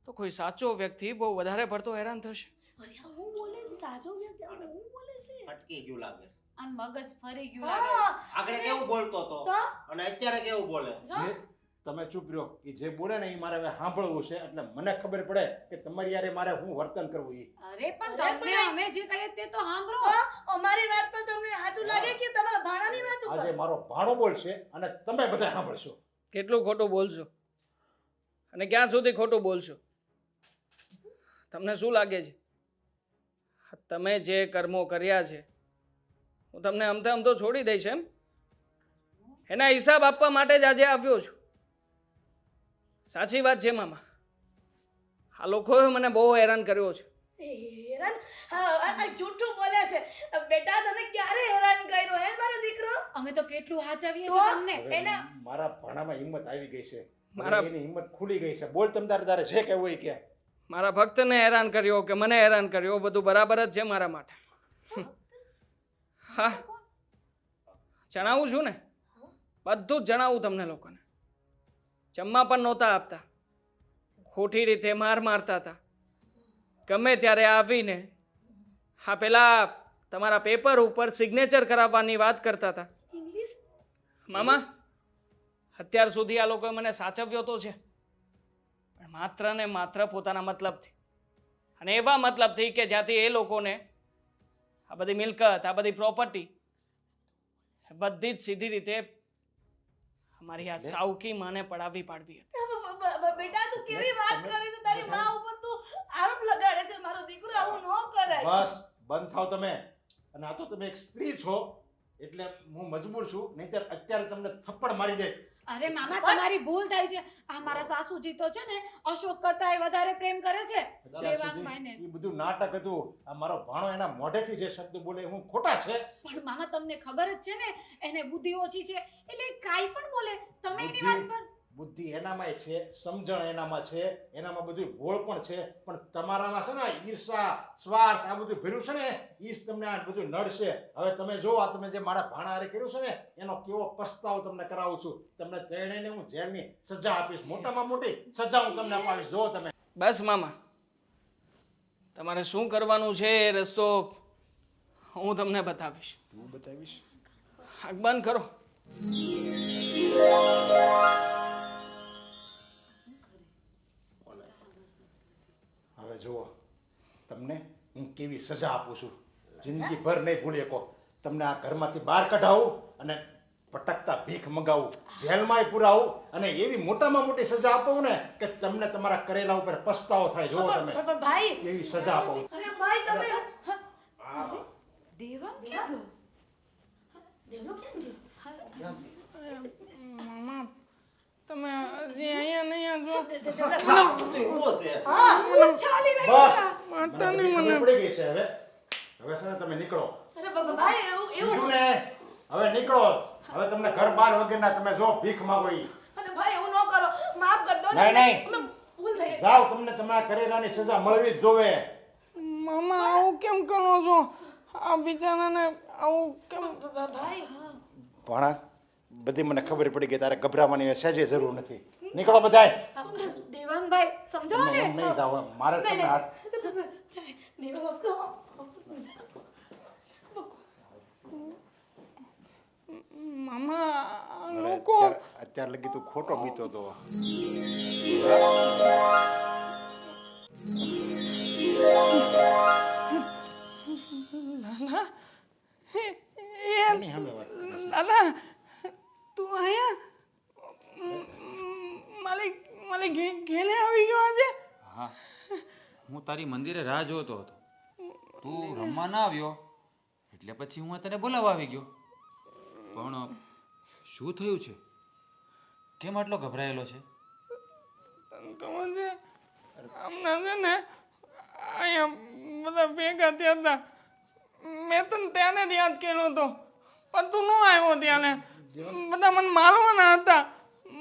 તો કોઈ સાચો વ્યક્તિ બહુ વધારે પડતો હેરાન થશે. હું બોલે છે સાચો વ્યક્તિ, હું બોલે છે. અટકી ગયું લાગે. અને મગજ ફરી ગયું લાગે. હા, આગળ કેવું બોલતો હતો તો અને અત્યારે કેવું બોલે. જે તમે ચૂપ રહ્યો. એ જે બોલે ને એ મારે હવે સાંભળવું છે, એટલે મને ખબર પડે કે તમારી યારે મારે શું વર્તન કરવું. એ અરે પણ તમને અમે જે કહીએ તે તો સાંભળો. હા, અમારી વાત પર તમને સાચું લાગે કે તમારા ભાણાની વાત ઉપર? આજે મારો ભાણો બોલશે અને તમે બધા સાંભળશો. કેટલું ખોટું બોલશો અને ક્યાં સુધી ખોટું બોલશો? તમને શું લાગે છે તમે જે કર્મો કર્યા છે હું તમને આમ તો છોડી દઈશ એમ? એના હિસાબ આપવા માટે જ આજે આવ્યો છું. સાચી વાત છે મામા, આ લોકોએ મને બહુ હેરાન કર્યો છે. હેરાન? આ જૂઠું બોલે છે. બેટા તને ક્યારે હેરાન કર્યો હે મારો દીકરો? અમે તો કેટલું હાચવીએ તો? છીએ તમને. હવે મારા ભાણામાં હિંમત આવી ગઈ છે. મારા- એની હિંમત ખુલી ગઈ છે. બોલ તમ તારે જે કહેવું હોય કે. મારા ભક્તને હેરાન કર્યો કે મને હેરાન કર્યો બધું બરાબર જ છે મારા માટે. હા, જણાવું છું ને, બધું જ જણાવું તમને લોકોને. જમવા પણ નહોતા આપતા, ખોટી રીતે માર મારતા હતા. ગમે ત્યારે આવીને હા પેલા તમારા પેપર ઉપર સિગ્નેચર કરાવવાની વાત કરતા હતા. ઇંગ્લિશ? મામા, અત્યાર સુધી આ લોકોએ મને સાચવ્યો તો છે, પણ માત્ર ને માત્ર પોતાના મતલબથી. અને એવા મતલબથી કે જ્યાંથી એ લોકોને આ બધી મિલકત, આ બધી પ્રોપર્ટી બધી જ સીધી રીતે અમારી આ સાવકી માને પડાવી પાડવી હતી. બેટા તું કેવી વાત કરે છે? તારી માં ઉપર તું આરોપ લગાડે છે. મારો દીકરો આવું ન કરે. બસ બંધ થાવ તમે. અને આ તો તમે એક સ્ત્રી છો એટલે હું મજબૂર છું, નહીંતર અત્યારે તમને થપ્પડ મારી દે. અરે મામા તમારી ભૂલ થાય છે. આ મારા સાસુજી તો છે ને અશોક કરતા વધારે પ્રેમ કરે છે દેવાંગભાઈને. એ બધું નાટક હતું. આ મારો ભાણો એના મોઢેથી જે શબ્દ બોલે હું ખોટા છે. પણ મામા તમને ખબર જ છે ને એને બુદ્ધિ ઓછી છે એટલે કાઈ પણ બોલે. તમે એની વાત પર બુદ્ધિ એનામાંય છે, સમજણ એનામાં છે, એનામાં બધું ભોળ પણ છે, પણ તમારામાં છે ને આ ઈર્ષા, સ્વાર્થ આ બધું ભર્યું છે ને ઈ જ તમને આ બધું નડશે. હવે તમે જો આ તમે જે મારા ભાણા હારે કર્યું છે ને એનો કેવો પસ્તાવો તમને કરાવું છું. તમને ત્રણેયને હું જેલની સજા આપીશ, મોટામાં મોટી સજા હું તમને અપાવીશ. જો તમે બસ મામા, તમારે શું કરવાનું છે એ રસ્તો હું તમને બતાવીશ. તું બતાવીશ? આંખ બંધ કરો. હવે જુઓ, તમને હું કેવી સજા આપું છું. જિંદગીભર નહીં ભૂલી શકો. તમને આ ઘરમાંથી બહાર કઢાવું અને ભટકતા ભીખ મગાવું, જેલમાંય પુરાવું અને એવી મોટામાં મોટી સજા આપું ને કે તમને તમારા કરેલા ઉપર પસ્તાવો થાય. જુઓ તમે પણ ભાઈ, કેવી સજા આપો. અરે ભાઈ તમે દેવાંગ ક્યાં ગયો? દેવલો કેમ ગયો? મામા, તમે હજી અહીંયા નહીં જો. હા, હું ચાલી રહી બસ છું. માતાની મને મને ખબર પડી ગઈ છે. હવે છે ને તમે નીકળો. અરે ભાઈ એવું કીધું ને, હવે નીકળો. હવે તમને ઘર બાર વગરના તમે જો ભીખ માંગો ઈ. અરે ભાઈ એવું ન કરો, માફ કર દો ને. નહીં, નહીં. અમે ભૂલ થઈ ગઈ. જાઓ, તમને તમારા કરેલાની સજા મળવી જ જોવે. મામા આવું કેમ કરો છો? આ બિચારાને આવું કેમ? ભાઈ ભણા, બધી મને ખબર પડી ગઈ. તારે ગભરાવાની સહેજે જરૂર નથી. નીકળો બધાય. દેવાંગભાઈ સમજાવો તમે ને. એમ નહીં જાઓ. મારે જ તમને હાથ મામા અરે, લોકો અત્યાર લગી તું ખોટો બીતો તો. લાલા કોની સામે વાત કરે છે? લાલા તું અહીંયા મારી મારી ઘેલે આવી ગયો આજે. હા, હું તારી મંદિરે રાહ જોતો હતો. તું રમવા ના આવ્યો એટલે પછી હું તને બોલાવવા આવી ગયો. પણ શું થયું છે? કેમ આટલો ગભરાયેલો છે? તને ખબર છે હમણાં છે ને અહીંયા બધા ભેગા થયા હતા. મેં તને ત્યારે જ યાદ કર્યો હતો પણ તું ન આવ્યો ત્યારે. બધા મને મારવાના હતા,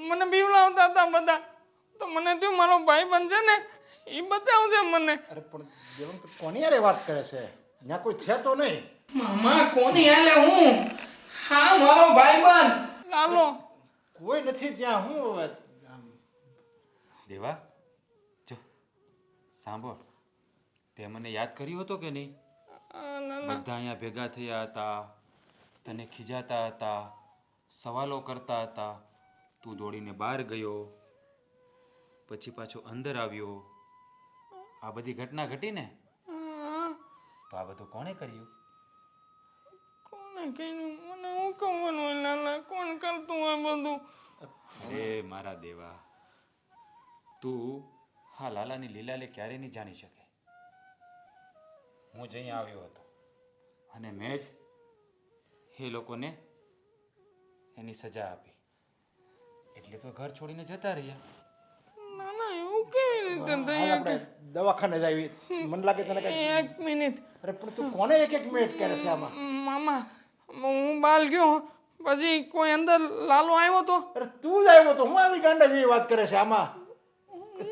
મને બીવડાવતા હતા બધા. તો મને થયું મારો ભાઈ બનશે ને એ બચાવશે મને. અરે પણ દેવંગ કોની યારે વાત કરે છે? ત્યાં કોઈ છે તો નહીં. મામા કોની હાલે હું? હા મારો ભાઈબંધ લાલો. કોઈ નથી ત્યાં. હું હવે દેવા, જો સાંભળ, તે મને યાદ કર્યો હતો કે નહીં? બધા અહીંયા ભેગા થયા હતા, તને ખીજાતા હતા, સવાલો કરતા હતા. તું દોડીને બહાર ગયો, પછી પાછો અંદર આવ્યો. આ બધી ઘટના ઘટી ને? તો આ બધું કોણે કર્યું? કોને કર્યું? મને હું ખબર હોય લાલા, કોણ કરતું હોય બધું? અરે મારા દેવા, તું હા લાલાની લીલાને ક્યારે નહીં જાણી શકે. હું જ અહીંયા આવ્યો હતો અને મેં જ એ લોકોને એની સજા આપી. એટલે તો ઘર છોડીને જતા રહ્યા. ના ના એવું કેવી રીતે હાલ થઈ આપણે દવાખાને જ આવી. મને લાગે તને કઈ. એક મિનિટ અરે પણ તું કોને એક એક મિનિટ કરે છે આમાં? મામા, હું બહાર ગયો પછી કોઈ અંદર લાલો આવ્યો તો. અરે તું જ આવ્યો તો. હું આવી ગાંડા જેવી વાત કરે છે આમાં?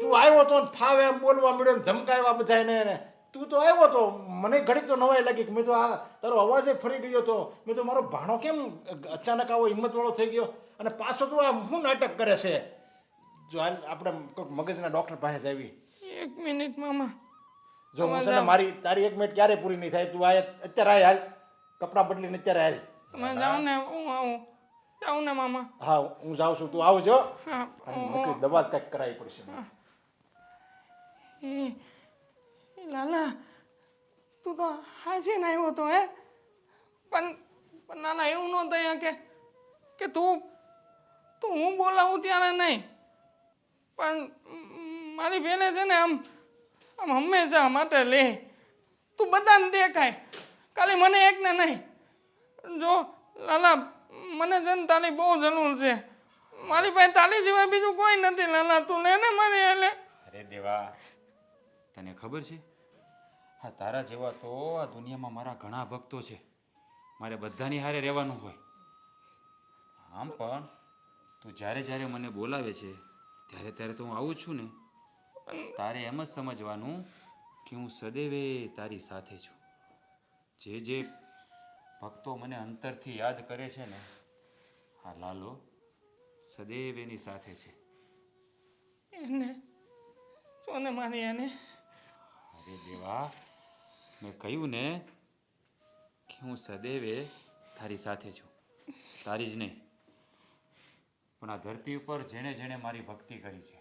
તું આવ્યો તો ને ફાવે એમ બોલવા મળ્યો ને ધમકાવ્યા બધાને ને. તું તો આવ્યો તો. મને ઘડીક તો નવાઈ લાગી કે મેં તો આ તારો અવાજ ફરી ગયો તો. મેં તો મારો ભાણો કેમ અચાનક આવો હિંમતવાળો થઈ ગયો અને પાછો તો આ શું નાટક કરે છે? જો હાલ આપણે કોઈક મગજના ડૉક્ટર પાસે જ આવી. એક મિનિટ મામા. જો હું છે ને મારી તારી એક મિનિટ ક્યારે પૂરી નહીં થાય. તું આ અત્યારે હાલ, કપડાં બદલીને અત્યારે હાલ. તમે જાઓ ને હું આવું. જાઉં ને મામા. હા હું જાઉં છું, તું આવજો. હા. અને નક્કી દવા જ કંઈક કરાવી પડશે. એ લાલા, તું તો હાજી ને આવ્યો તો હે? પણ નાના એવું ન થાય કે તું હું બોલાવું ત્યારે નહીં. પણ મારી બેને છે ને આમ હંમેશા માટે લે. તું બધાને દેખાય, ખાલી મને એકને નહીં. જો લાલા, મને છે ને તારી બહુ જરૂર છે. મારી પાસે તારી સિવાય બીજું કોઈ નથી લાલા. તું લે ને મારી એટલે. અરે દેવા, તને ખબર છે હા તારા જેવા તો આ દુનિયામાં મારા ઘણા ભક્તો છે. મારે બધાની હારે રહેવાનું હોય. આમ પણ તું જ્યારે જ્યારે મને બોલાવે છે ત્યારે ત્યારે તો હું આવું જ છું ને. તારે એમ જ સમજવાનું કે હું સદૈવે તારી સાથે છું. જે ભક્તો મને અંતરથી યાદ કરે છે ને, હા લાલો સદૈવ એની સાથે છે. એને સોને મારી એને અરે દેવા, મેં કહ્યું ને કે હું સદૈવે તારી સાથે છું, તારી જ નહીં પણ આ ધરતી ઉપર જેણે જેણે મારી ભક્તિ કરી છે,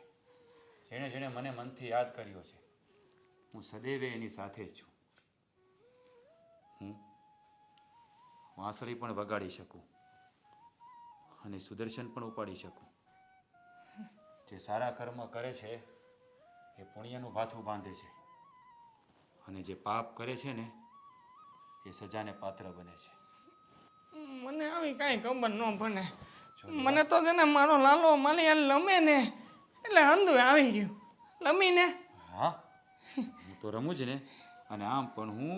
જેણે જેણે મને મનથી યાદ કર્યો છે, હું સદૈવે એની સાથે જ છું. હું વાંસળી પણ વગાડી શકું અને સુદર્શન પણ ઉપાડી શકું. જે સારા કર્મ કરે છે એ પુણ્યનું ભાથું બાંધે છે અને જે પાપ કરે છે ને એ સજાને પાત્ર બને છે. મને આવી કાંઈ ખબર ન પડે. મને તો છે ને મારો લાલો માલી આ લમે ને એટલે હંધુ આવી ગયું લમીને. હા, હું તો રમું જ ને. અને આમ પણ હું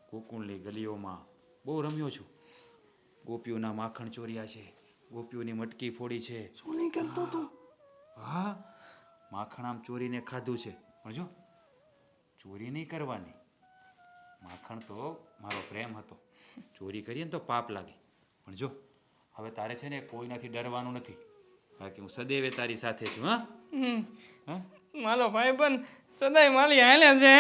ગોકુળની ગલીઓમાં બહુ રમ્યો છું. ગોપીઓના માખણ ચોર્યા છે, ગોપીઓની મટકી ફોડી છે. શું નહીં કરતો તું? હા, માખણ આમ ચોરીને ખાધું છે. પણ જો ચોરી નહીં કરવાની. માખણ તો મારો પ્રેમ હતો. ચોરી કરીએ ને તો પાપ લાગે. પણ જો હવે તારે છે ને કોઈનાથી ડરવાનું નથી, કારણ કે હું સદૈવે તારી સાથે છું. હા મારો ભાઈ પણ સદાય માલી હાલે છે.